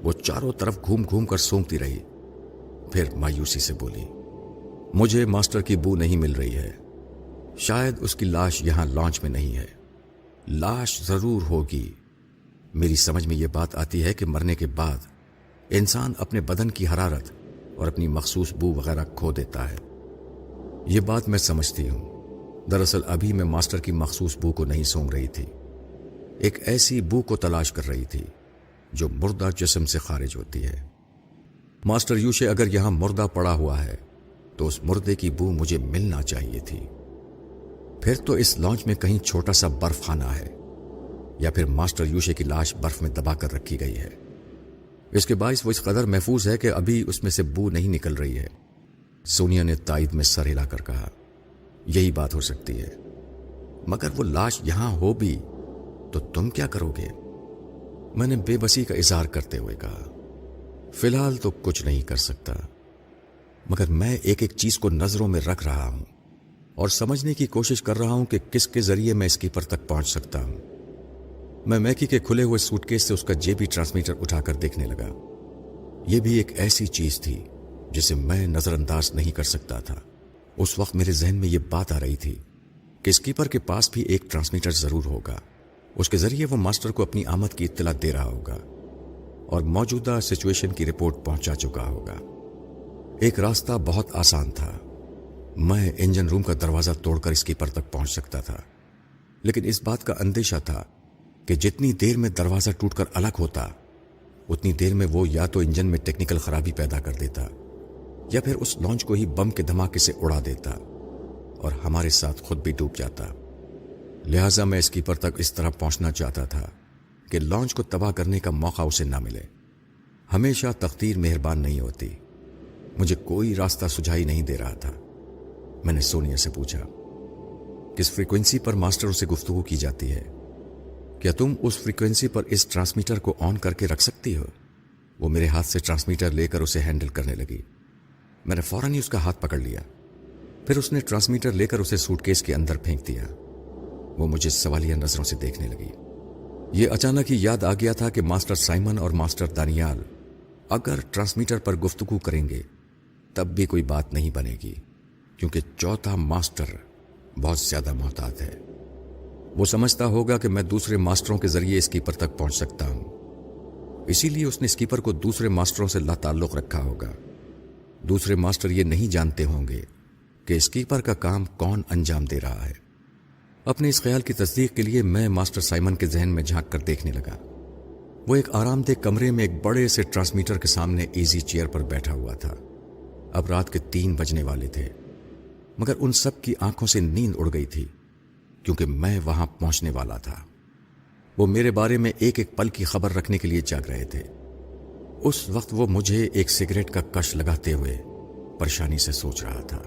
وہ چاروں طرف گھوم گھوم کر سونگتی رہی. پھر مایوسی سے بولی مجھے ماسٹر کی بو نہیں مل رہی ہے. شاید اس کی لاش یہاں لانچ میں نہیں ہے. لاش ضرور ہوگی. میری سمجھ میں یہ بات آتی ہے کہ مرنے کے بعد انسان اپنے بدن کی حرارت اور اپنی مخصوص بو وغیرہ کھو دیتا ہے. یہ بات میں سمجھتی ہوں. دراصل ابھی میں ماسٹر کی مخصوص بو کو نہیں سونگ رہی تھی. ایک ایسی بو کو تلاش کر رہی تھی جو مردہ جسم سے خارج ہوتی ہے. ماسٹر یوشے اگر یہاں مردہ پڑا ہوا ہے تو اس مردے کی بو مجھے ملنا چاہیے تھی. پھر تو اس لانچ میں کہیں چھوٹا سا برف خانہ ہے یا پھر ماسٹر یوشے کی لاش برف میں دبا کر رکھی گئی ہے. اس کے باعث وہ اس قدر محفوظ ہے کہ ابھی اس میں سے بو نہیں نکل رہی ہے. سونیا نے تائید میں سر ہلا کر کہا یہی بات ہو سکتی ہے. مگر وہ لاش یہاں ہو بھی تو تم کیا کرو گے؟ میں نے بے بسی کا اظہار کرتے ہوئے کہا فی الحال تو کچھ نہیں کر سکتا مگر میں ایک ایک چیز کو نظروں میں رکھ رہا ہوں اور سمجھنے کی کوشش کر رہا ہوں کہ کس کے ذریعے میں اسکیپر تک پہنچ سکتا ہوں. میں میکی کے کھلے ہوئے سوٹ کیس سے اس کا جیبی ٹرانسمیٹر اٹھا کر دیکھنے لگا. یہ بھی ایک ایسی چیز تھی جسے میں نظر انداز نہیں کر سکتا تھا. اس وقت میرے ذہن میں یہ بات آ رہی تھی کہ اسکیپر کے پاس بھی ایک ٹرانسمیٹر ضرور ہوگا. اس کے ذریعے وہ ماسٹر کو اپنی آمد کی اطلاع دے رہا ہوگا اور موجودہ سچویشن کی رپورٹ پہنچا چکا ہوگا. ایک راستہ بہت آسان تھا. میں انجن روم کا دروازہ توڑ کر اسکیپر تک پہنچ سکتا تھا. لیکن اس بات کا اندیشہ تھا کہ جتنی دیر میں دروازہ ٹوٹ کر الگ ہوتا اتنی دیر میں وہ یا تو انجن میں ٹیکنیکل خرابی پیدا کر دیتا یا پھر اس لانچ کو ہی بم کے دھماکے سے اڑا دیتا اور ہمارے ساتھ خود بھی ڈوب جاتا. لہٰذا میں اسکیپر تک اس طرح پہنچنا چاہتا تھا کہ لانچ کو تباہ کرنے کا موقع اسے نہ ملے. ہمیشہ تقدیر مہربان نہیں ہوتی. مجھے کوئی راستہ سجھائی نہیں دے رہا تھا. میں نے سونیا سے پوچھا کس فریکوینسی پر ماسٹروں سے گفتگو کی جاتی ہے؟ کیا تم اس فریکوینسی پر اس ٹرانسمیٹر کو آن کر کے رکھ سکتی ہو؟ وہ میرے ہاتھ سے ٹرانسمیٹر لے کر اسے ہینڈل کرنے لگی. میں نے فوراً ہی اس کا ہاتھ پکڑ لیا. پھر اس نے ٹرانسمیٹر لے کر اسے سوٹ کیس کے اندر پھینک دیا. وہ مجھے سوالیہ نظروں سے دیکھنے لگی. یہ اچانک ہی یاد آ گیا تھا کہ ماسٹر سائمن اور ماسٹر دانیال اگر ٹرانسمیٹر پر گفتگو کریں گے تب بھی کوئی بات نہیں بنے گی کیونکہ چوتھا ماسٹر بہت زیادہ محتاط ہے. وہ سمجھتا ہوگا کہ میں دوسرے ماسٹروں کے ذریعے اسکیپر تک پہنچ سکتا ہوں. اسی لیے اس نے اسکیپر کو دوسرے ماسٹروں سے لا تعلق رکھا ہوگا. دوسرے ماسٹر یہ نہیں جانتے ہوں گے کہ اسکیپر کا کام کون انجام دے رہا ہے. اپنے اس خیال کی تصدیق کے لیے میں ماسٹر سائمن کے ذہن میں جھانک کر دیکھنے لگا. وہ ایک آرام دہ کمرے میں ایک بڑے سے ٹرانسمیٹر کے سامنے ایزی چیئر پر بیٹھا ہوا تھا. اب رات کے 3 بجنے والے تھے مگر ان سب کی آنکھوں سے نیند اڑ گئی تھی کیونکہ میں وہاں پہنچنے والا تھا. وہ میرے بارے میں ایک ایک پل کی خبر رکھنے کے لیے جاگ رہے تھے. اس وقت وہ مجھے ایک سگریٹ کا کش لگاتے ہوئے پریشانی سے سوچ رہا تھا۔